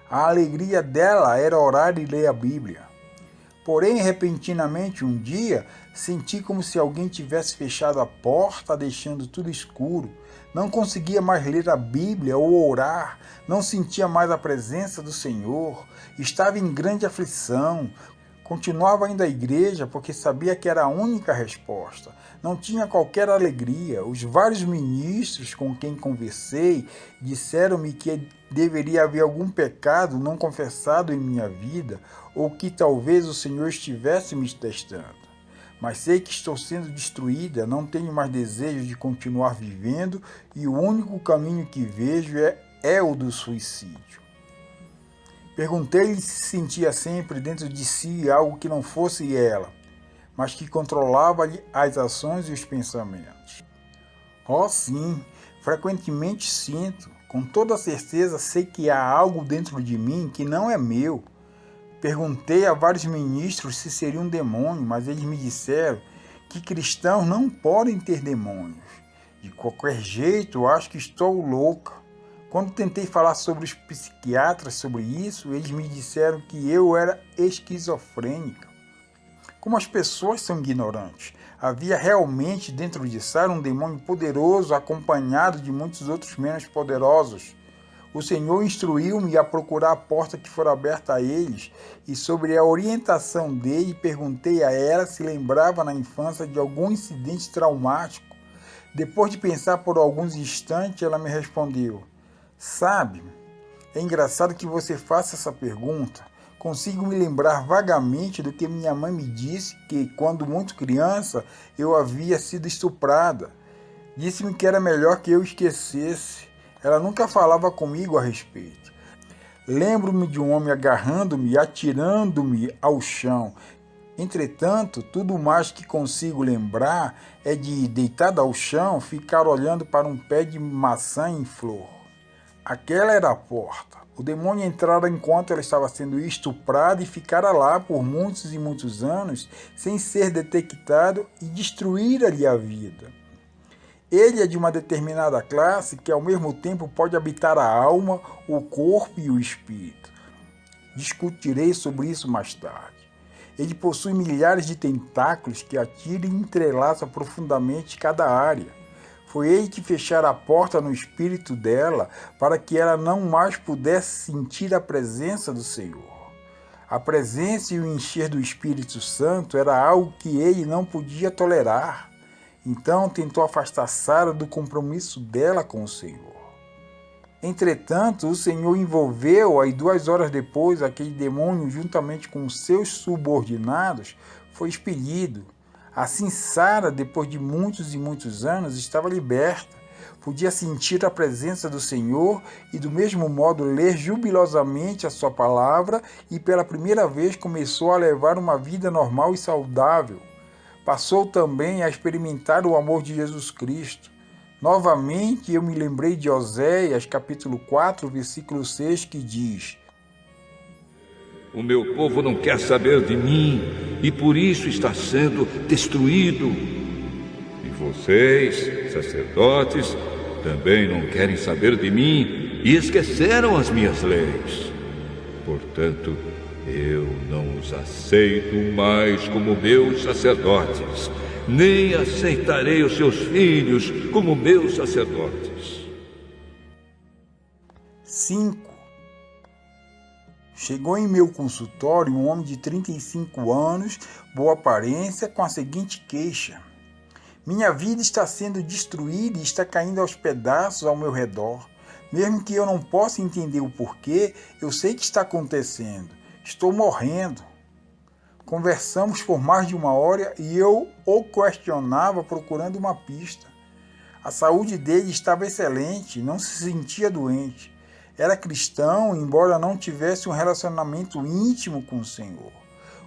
A alegria dela era orar e ler a Bíblia. Porém, repentinamente, um dia, senti como se alguém tivesse fechado a porta, deixando tudo escuro. Não conseguia mais ler a Bíblia ou orar, não sentia mais a presença do Senhor, estava em grande aflição. Continuava indo à igreja porque sabia que era a única resposta. Não tinha qualquer alegria. Os vários ministros com quem conversei disseram-me que deveria haver algum pecado não confessado em minha vida ou que talvez o Senhor estivesse me testando. Mas sei que estou sendo destruída, não tenho mais desejo de continuar vivendo e o único caminho que vejo é o do suicídio. Perguntei-lhe se sentia sempre dentro de si algo que não fosse ela, mas que controlava-lhe as ações e os pensamentos. Oh, sim, frequentemente sinto, com toda certeza sei que há algo dentro de mim que não é meu. Perguntei a vários ministros se seria um demônio, mas eles me disseram que cristãos não podem ter demônios. De qualquer jeito, acho que estou louca. Quando tentei falar sobre os psiquiatras sobre isso, eles me disseram que eu era esquizofrênica. Como as pessoas são ignorantes, havia realmente dentro de Sara um demônio poderoso acompanhado de muitos outros menos poderosos. O Senhor instruiu-me a procurar a porta que fora aberta a eles e sobre a orientação dele perguntei a ela se lembrava na infância de algum incidente traumático. Depois de pensar por alguns instantes, ela me respondeu: "Sabe, é engraçado que você faça essa pergunta. Consigo me lembrar vagamente do que minha mãe me disse que, quando muito criança, eu havia sido estuprada. Disse-me que era melhor que eu esquecesse. Ela nunca falava comigo a respeito. Lembro-me de um homem agarrando-me e atirando-me ao chão. Entretanto, tudo mais que consigo lembrar é de, deitado ao chão, ficar olhando para um pé de maçã em flor. Aquela era a porta. O demônio entrara enquanto ela estava sendo estuprada e ficara lá por muitos e muitos anos sem ser detectado e destruíra-lhe a vida. Ele é de uma determinada classe que ao mesmo tempo pode habitar a alma, o corpo e o espírito. Discutirei sobre isso mais tarde. Ele possui milhares de tentáculos que atiram e entrelaçam profundamente cada área. Foi ele que fechara a porta no espírito dela para que ela não mais pudesse sentir a presença do Senhor. A presença e o encher do Espírito Santo era algo que ele não podia tolerar. Então tentou afastar Sara do compromisso dela com o Senhor. Entretanto, o Senhor envolveu-a e 2 horas depois, aquele demônio, juntamente com seus subordinados, foi expelido. Assim, Sara, depois de muitos e muitos anos, estava liberta. Podia sentir a presença do Senhor e, do mesmo modo, ler jubilosamente a sua palavra e, pela primeira vez, começou a levar uma vida normal e saudável. Passou também a experimentar o amor de Jesus Cristo. Novamente, eu me lembrei de Oséias, capítulo 4, versículo 6, que diz: O meu povo não quer saber de mim e por isso está sendo destruído. E vocês, sacerdotes, também não querem saber de mim e esqueceram as minhas leis. Portanto, eu não os aceito mais como meus sacerdotes, nem aceitarei os seus filhos como meus sacerdotes. 5. Chegou em meu consultório um homem de 35 anos, boa aparência, com a seguinte queixa: minha vida está sendo destruída e está caindo aos pedaços ao meu redor. Mesmo que eu não possa entender o porquê, eu sei que está acontecendo. Estou morrendo. Conversamos por mais de 1 hora e eu o questionava procurando uma pista. A saúde dele estava excelente, não se sentia doente. Era cristão, embora não tivesse um relacionamento íntimo com o Senhor.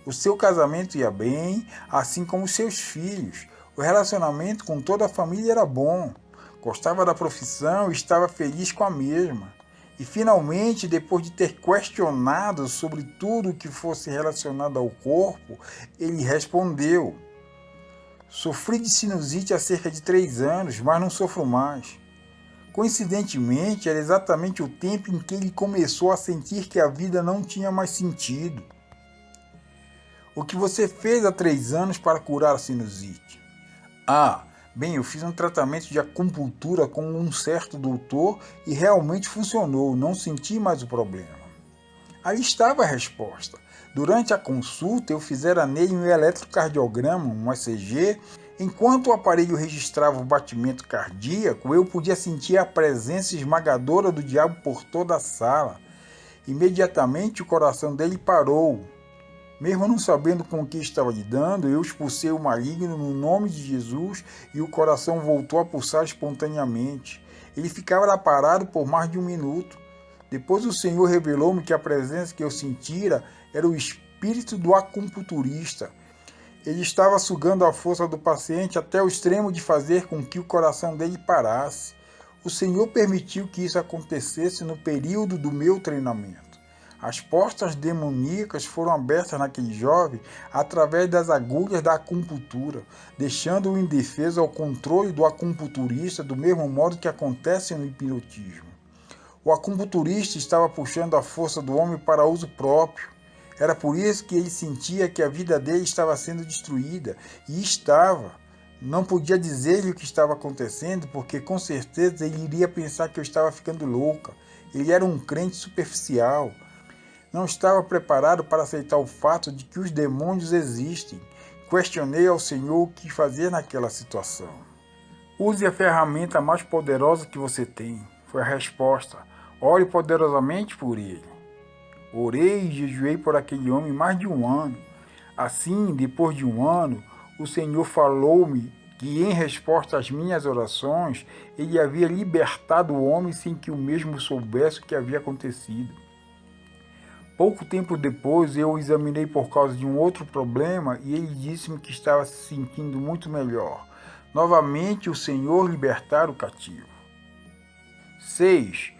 O seu casamento ia bem, assim como os seus filhos. O relacionamento com toda a família era bom. Gostava da profissão e estava feliz com a mesma. E finalmente, depois de ter questionado sobre tudo que fosse relacionado ao corpo, ele respondeu: sofri de sinusite há cerca de 3 anos, mas não sofro mais. Coincidentemente, era exatamente o tempo em que ele começou a sentir que a vida não tinha mais sentido. O que você fez há 3 anos para curar a sinusite? Bem, eu fiz um tratamento de acupuntura com um certo doutor e realmente funcionou, não senti mais o problema. Aí estava a resposta. Durante a consulta, eu fizera nele um eletrocardiograma, um ECG. Enquanto o aparelho registrava o batimento cardíaco, eu podia sentir a presença esmagadora do diabo por toda a sala. Imediatamente o coração dele parou. Mesmo não sabendo com o que estava lidando, eu expulsei o maligno no nome de Jesus e o coração voltou a pulsar espontaneamente. Ele ficava lá parado por mais de 1 minuto. Depois o Senhor revelou-me que a presença que eu sentira era o espírito do acupunturista. Ele estava sugando a força do paciente até o extremo de fazer com que o coração dele parasse. O Senhor permitiu que isso acontecesse no período do meu treinamento. As portas demoníacas foram abertas naquele jovem através das agulhas da acupuntura, deixando-o indefeso ao controle do acupunturista, do mesmo modo que acontece no hipnotismo. O acupunturista estava puxando a força do homem para uso próprio. Era por isso que ele sentia que a vida dele estava sendo destruída, e estava. Não podia dizer-lhe o que estava acontecendo, porque com certeza ele iria pensar que eu estava ficando louca. Ele era um crente superficial. Não estava preparado para aceitar o fato de que os demônios existem. Questionei ao Senhor o que fazer naquela situação. Use a ferramenta mais poderosa que você tem. Foi a resposta. Ore poderosamente por ele. Orei e jejuei por aquele homem mais de 1 ano. Assim, depois de 1 ano, o Senhor falou-me que, em resposta às minhas orações, ele havia libertado o homem sem que o mesmo soubesse o que havia acontecido. Pouco tempo depois, eu o examinei por causa de um outro problema e ele disse-me que estava se sentindo muito melhor. Novamente, o Senhor libertara o cativo. 6.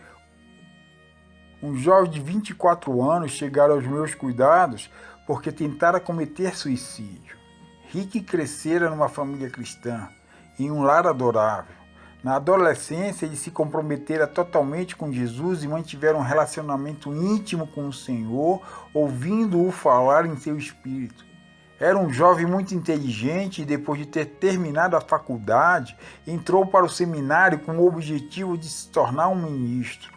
Um jovem de 24 anos chegara aos meus cuidados porque tentara cometer suicídio. Rick crescera numa família cristã, em um lar adorável. Na adolescência, ele se comprometera totalmente com Jesus e mantivera um relacionamento íntimo com o Senhor, ouvindo-o falar em seu espírito. Era um jovem muito inteligente e, depois de ter terminado a faculdade, entrou para o seminário com o objetivo de se tornar um ministro.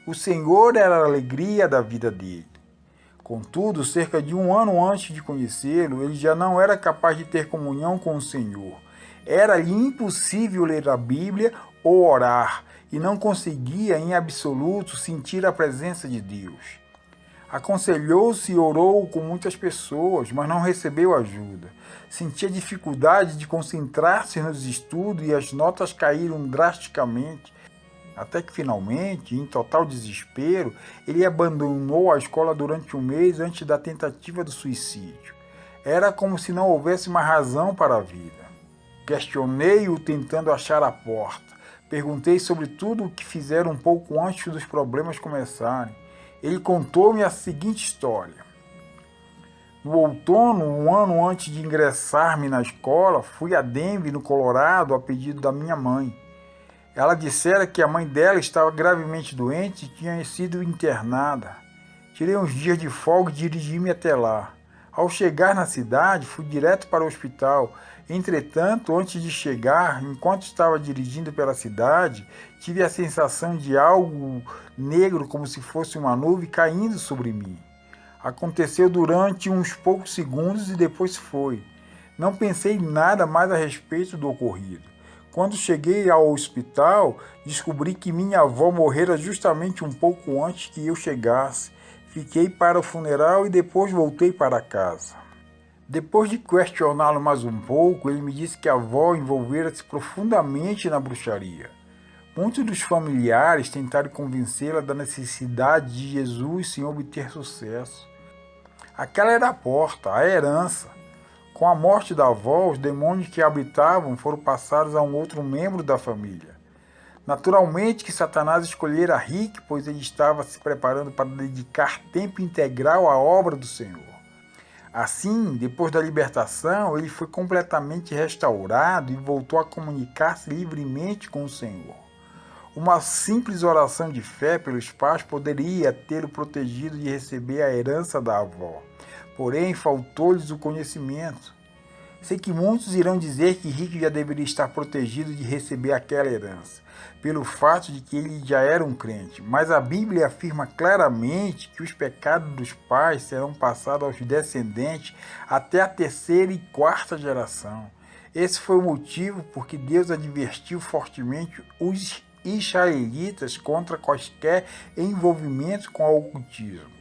O Senhor era a alegria da vida dele. Contudo, cerca de 1 ano antes de conhecê-lo, ele já não era capaz de ter comunhão com o Senhor. Era-lhe impossível ler a Bíblia ou orar, e não conseguia, em absoluto, sentir a presença de Deus. Aconselhou-se e orou com muitas pessoas, mas não recebeu ajuda. Sentia dificuldade de concentrar-se nos estudos e as notas caíram drasticamente, até que finalmente, em total desespero, ele abandonou a escola durante 1 mês antes da tentativa do suicídio. Era como se não houvesse uma razão para a vida. Questionei-o tentando achar a porta. Perguntei sobre tudo o que fizeram um pouco antes dos problemas começarem. Ele contou-me a seguinte história. No outono, 1 ano antes de ingressar-me na escola, fui a Denver, no Colorado, a pedido da minha mãe. Ela dissera que a mãe dela estava gravemente doente e tinha sido internada. Tirei uns dias de folga e dirigi-me até lá. Ao chegar na cidade, fui direto para o hospital. Entretanto, antes de chegar, enquanto estava dirigindo pela cidade, tive a sensação de algo negro, como se fosse uma nuvem, caindo sobre mim. Aconteceu durante uns poucos segundos e depois foi. Não pensei nada mais a respeito do ocorrido. Quando cheguei ao hospital, descobri que minha avó morrera justamente um pouco antes que eu chegasse. Fiquei para o funeral e depois voltei para casa. Depois de questioná-lo mais um pouco, ele me disse que a avó envolvera-se profundamente na bruxaria. Muitos dos familiares tentaram convencê-la da necessidade de Jesus sem obter sucesso. Aquela era a porta, a herança. Com a morte da avó, os demônios que a habitavam foram passados a um outro membro da família. Naturalmente que Satanás escolhera Rick, pois ele estava se preparando para dedicar tempo integral à obra do Senhor. Assim, depois da libertação, ele foi completamente restaurado e voltou a comunicar-se livremente com o Senhor. Uma simples oração de fé pelos pais poderia tê-lo protegido de receber a herança da avó. Porém, faltou-lhes o conhecimento. Sei que muitos irão dizer que Rick já deveria estar protegido de receber aquela herança, pelo fato de que ele já era um crente, mas a Bíblia afirma claramente que os pecados dos pais serão passados aos descendentes até a terceira e quarta geração. Esse foi o motivo por que Deus advertiu fortemente os israelitas contra quaisquer envolvimento com o ocultismo.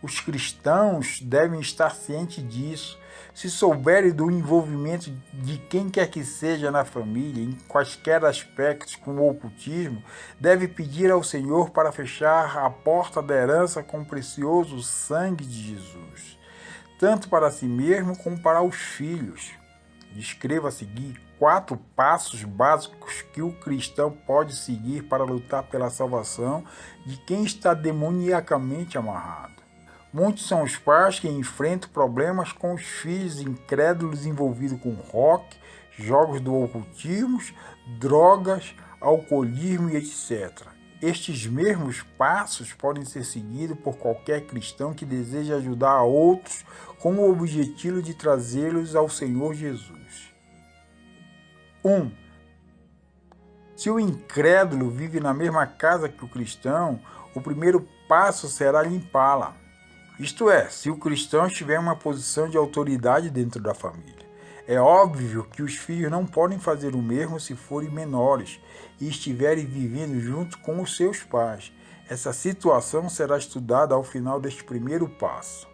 Os cristãos devem estar cientes disso. Se souberem do envolvimento de quem quer que seja na família, em quaisquer aspectos com o ocultismo, deve pedir ao Senhor para fechar a porta da herança com o precioso sangue de Jesus, tanto para si mesmo como para os filhos. Descreva a seguir 4 passos básicos que o cristão pode seguir para lutar pela salvação de quem está demoniacamente amarrado. Muitos são os pais que enfrentam problemas com os filhos incrédulos envolvidos com rock, jogos do ocultismo, drogas, alcoolismo e etc. Estes mesmos passos podem ser seguidos por qualquer cristão que deseja ajudar a outros com o objetivo de trazê-los ao Senhor Jesus. 1. Se o incrédulo vive na mesma casa que o cristão, o primeiro passo será limpá-la. Isto é, se o cristão estiver em uma posição de autoridade dentro da família. É óbvio que os filhos não podem fazer o mesmo se forem menores e estiverem vivendo junto com os seus pais. Essa situação será estudada ao final deste primeiro passo.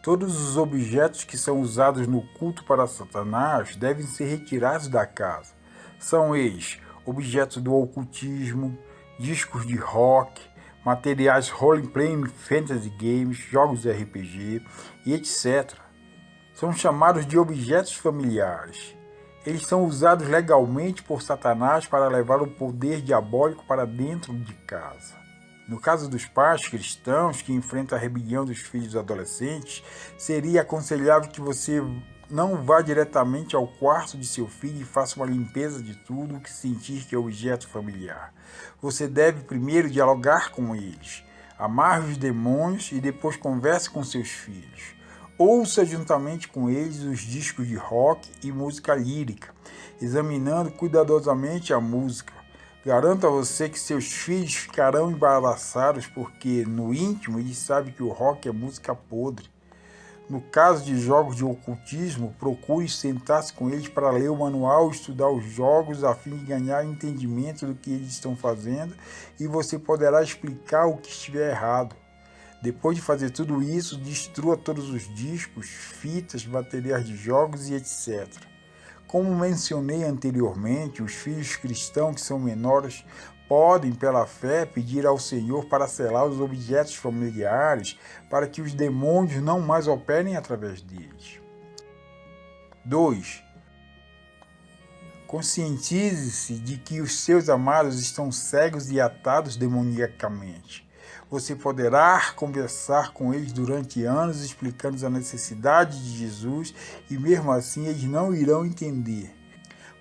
Todos os objetos que são usados no culto para Satanás devem ser retirados da casa. São eles objetos do ocultismo, discos de rock, materiais role-playing, fantasy games, jogos de RPG e etc. São chamados de objetos familiares. Eles são usados legalmente por Satanás para levar o poder diabólico para dentro de casa. No caso dos pais cristãos que enfrentam a rebelião dos filhos adolescentes, seria aconselhável que você não vá diretamente ao quarto de seu filho e faça uma limpeza de tudo o que sentir que é objeto familiar. Você deve primeiro dialogar com eles, amarre os demônios e depois converse com seus filhos. Ouça juntamente com eles os discos de rock e música lírica, examinando cuidadosamente a música. Garanto a você que seus filhos ficarão embaraçados porque, no íntimo, eles sabem que o rock é música podre. No caso de jogos de ocultismo, procure sentar-se com eles para ler o manual e estudar os jogos a fim de ganhar entendimento do que eles estão fazendo e você poderá explicar o que estiver errado. Depois de fazer tudo isso, destrua todos os discos, fitas, materiais de jogos e etc. Como mencionei anteriormente, os filhos cristãos que são menores podem, pela fé, pedir ao Senhor para selar os objetos familiares para que os demônios não mais operem através deles. 2. Conscientize-se de que os seus amados estão cegos e atados demoniacamente. Você poderá conversar com eles durante anos explicando a necessidade de Jesus e mesmo assim eles não irão entender.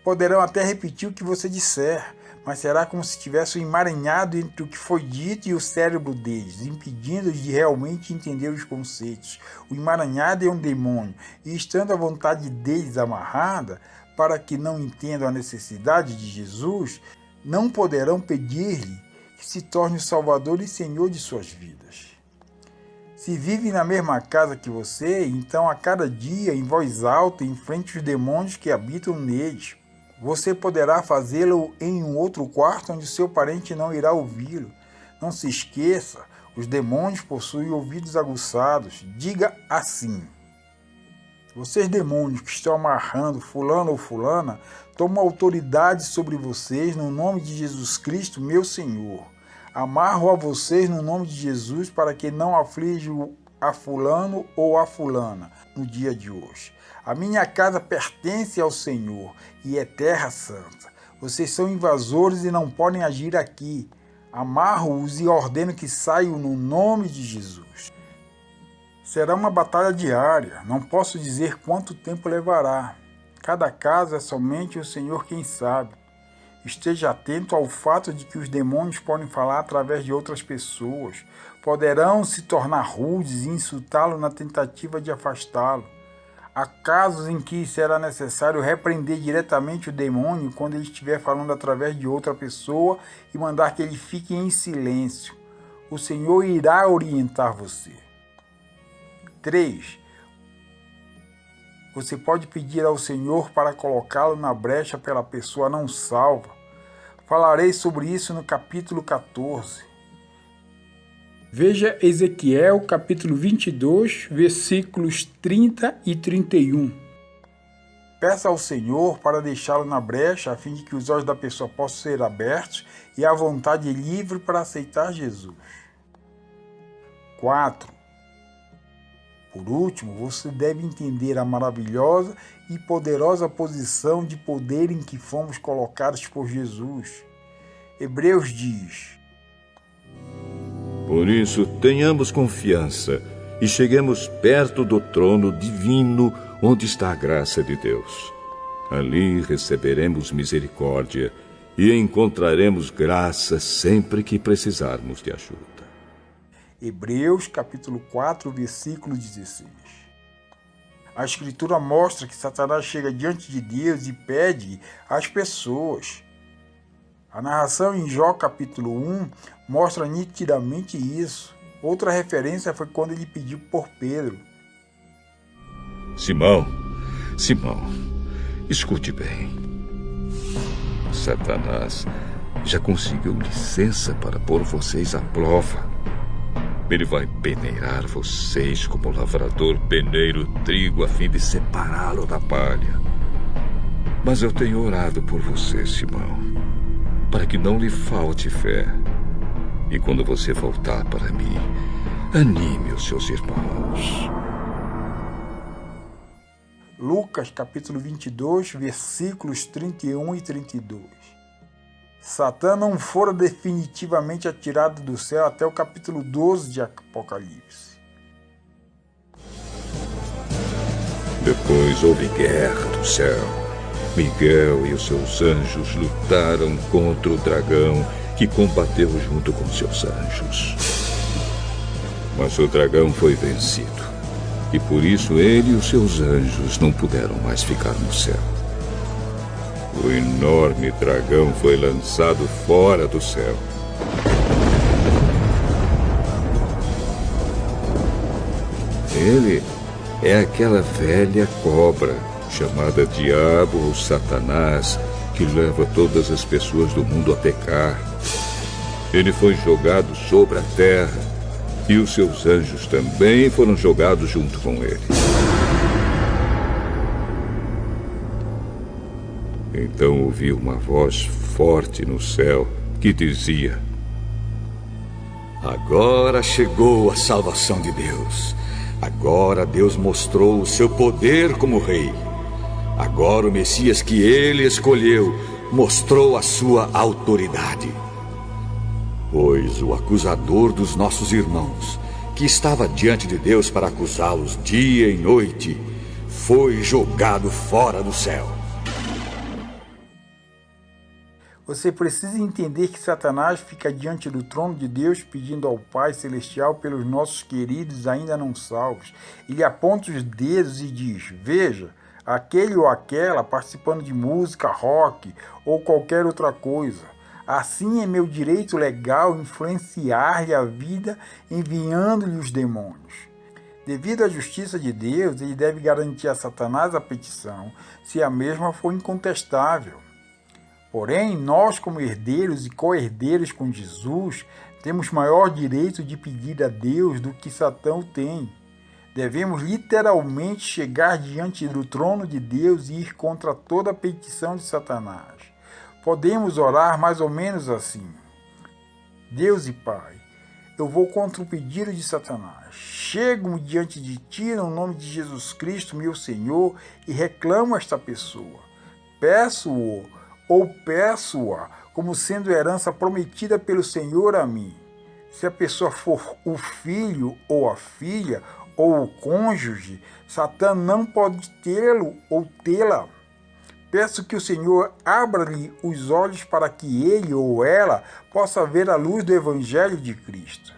Poderão até repetir o que você disser, mas será como se tivesse um emaranhado entre o que foi dito e o cérebro deles, impedindo-os de realmente entender os conceitos. O emaranhado é um demônio, e estando a vontade deles amarrada, para que não entendam a necessidade de Jesus, não poderão pedir-lhe que se torne o Salvador e Senhor de suas vidas. Se vivem na mesma casa que você, então a cada dia, em voz alta, enfrente os demônios que habitam neles. Você poderá fazê-lo em um outro quarto onde seu parente não irá ouvi-lo. Não se esqueça, os demônios possuem ouvidos aguçados. Diga assim: Vocês demônios que estão amarrando fulano ou fulana, tomam autoridade sobre vocês no nome de Jesus Cristo, meu Senhor. Amarro a vocês no nome de Jesus para que não aflijam a fulano ou a fulana no dia de hoje. A minha casa pertence ao Senhor e é terra santa. Vocês são invasores e não podem agir aqui. Amarro-os e ordeno que saiam no nome de Jesus. Será uma batalha diária, não posso dizer quanto tempo levará. Cada caso é somente o Senhor quem sabe. Esteja atento ao fato de que os demônios podem falar através de outras pessoas, poderão se tornar rudes e insultá-lo na tentativa de afastá-lo. Há casos em que será necessário repreender diretamente o demônio quando ele estiver falando através de outra pessoa e mandar que ele fique em silêncio. O Senhor irá orientar você. 3. Você pode pedir ao Senhor para colocá-lo na brecha pela pessoa não salva. Falarei sobre isso no capítulo 14. Veja Ezequiel, capítulo 22, versículos 30 e 31. Peça ao Senhor para deixá-lo na brecha, a fim de que os olhos da pessoa possam ser abertos e a vontade livre para aceitar Jesus. 4. Por último, você deve entender a maravilhosa e poderosa posição de poder em que fomos colocados por Jesus. Hebreus diz: Por isso, tenhamos confiança e cheguemos perto do trono divino onde está a graça de Deus. Ali receberemos misericórdia e encontraremos graça sempre que precisarmos de ajuda. Hebreus capítulo 4, versículo 16. A Escritura mostra que Satanás chega diante de Deus e pede às pessoas. A narração em Jó capítulo 1 mostra nitidamente isso. Outra referência foi quando ele pediu por Pedro. Simão, escute bem. Satanás já conseguiu licença para pôr vocês à prova. Ele vai peneirar vocês como o lavrador peneira o trigo a fim de separá-lo da palha. Mas eu tenho orado por você, Simão, para que não lhe falte fé. E quando você voltar para mim, anime os seus irmãos. Lucas capítulo 22, versículos 31 e 32. Satã não fora definitivamente atirado do céu até o capítulo 12 de Apocalipse. Depois houve guerra do céu. Miguel e os seus anjos lutaram contra o dragão, que combateu junto com seus anjos. Mas o dragão foi vencido, e por isso ele e os seus anjos não puderam mais ficar no céu. O enorme dragão foi lançado fora do céu. Ele é aquela velha cobra, chamada Diabo ou Satanás, que leva todas as pessoas do mundo a pecar. Ele foi jogado sobre a terra, e os seus anjos também foram jogados junto com ele. Então ouvi uma voz forte no céu que dizia: Agora chegou a salvação de Deus. Agora Deus mostrou o seu poder como rei. Agora o Messias que ele escolheu mostrou a sua autoridade. Pois o acusador dos nossos irmãos, que estava diante de Deus para acusá-los dia e noite, foi jogado fora do céu. Você precisa entender que Satanás fica diante do trono de Deus pedindo ao Pai Celestial pelos nossos queridos ainda não salvos. Ele aponta os dedos e diz: veja, aquele ou aquela participando de música, rock ou qualquer outra coisa. Assim é meu direito legal influenciar-lhe a vida enviando-lhe os demônios. Devido à justiça de Deus, ele deve garantir a Satanás a petição, se a mesma for incontestável. Porém, nós, como herdeiros e co-herdeiros com Jesus, temos maior direito de pedir a Deus do que Satã tem. Devemos literalmente chegar diante do trono de Deus e ir contra toda a petição de Satanás. Podemos orar mais ou menos assim: Deus e Pai, eu vou contra o pedido de Satanás. Chego diante de Ti no nome de Jesus Cristo, meu Senhor, e reclamo esta pessoa. Peço-o ou peço-a como sendo herança prometida pelo Senhor a mim. Se a pessoa for o filho ou a filha ou o cônjuge, Satã não pode tê-lo ou tê-la. Peço que o Senhor abra-lhe os olhos para que ele ou ela possa ver a luz do Evangelho de Cristo.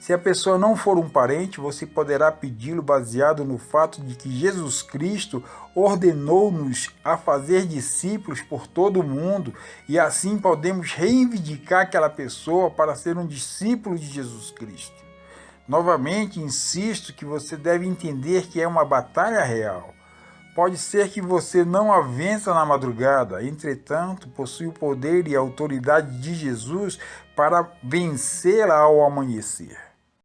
Se a pessoa não for um parente, você poderá pedi-lo baseado no fato de que Jesus Cristo ordenou-nos a fazer discípulos por todo o mundo e assim podemos reivindicar aquela pessoa para ser um discípulo de Jesus Cristo. Novamente, insisto que você deve entender que é uma batalha real. Pode ser que você não a vença na madrugada, entretanto, possui o poder e a autoridade de Jesus para vencê-la ao amanhecer.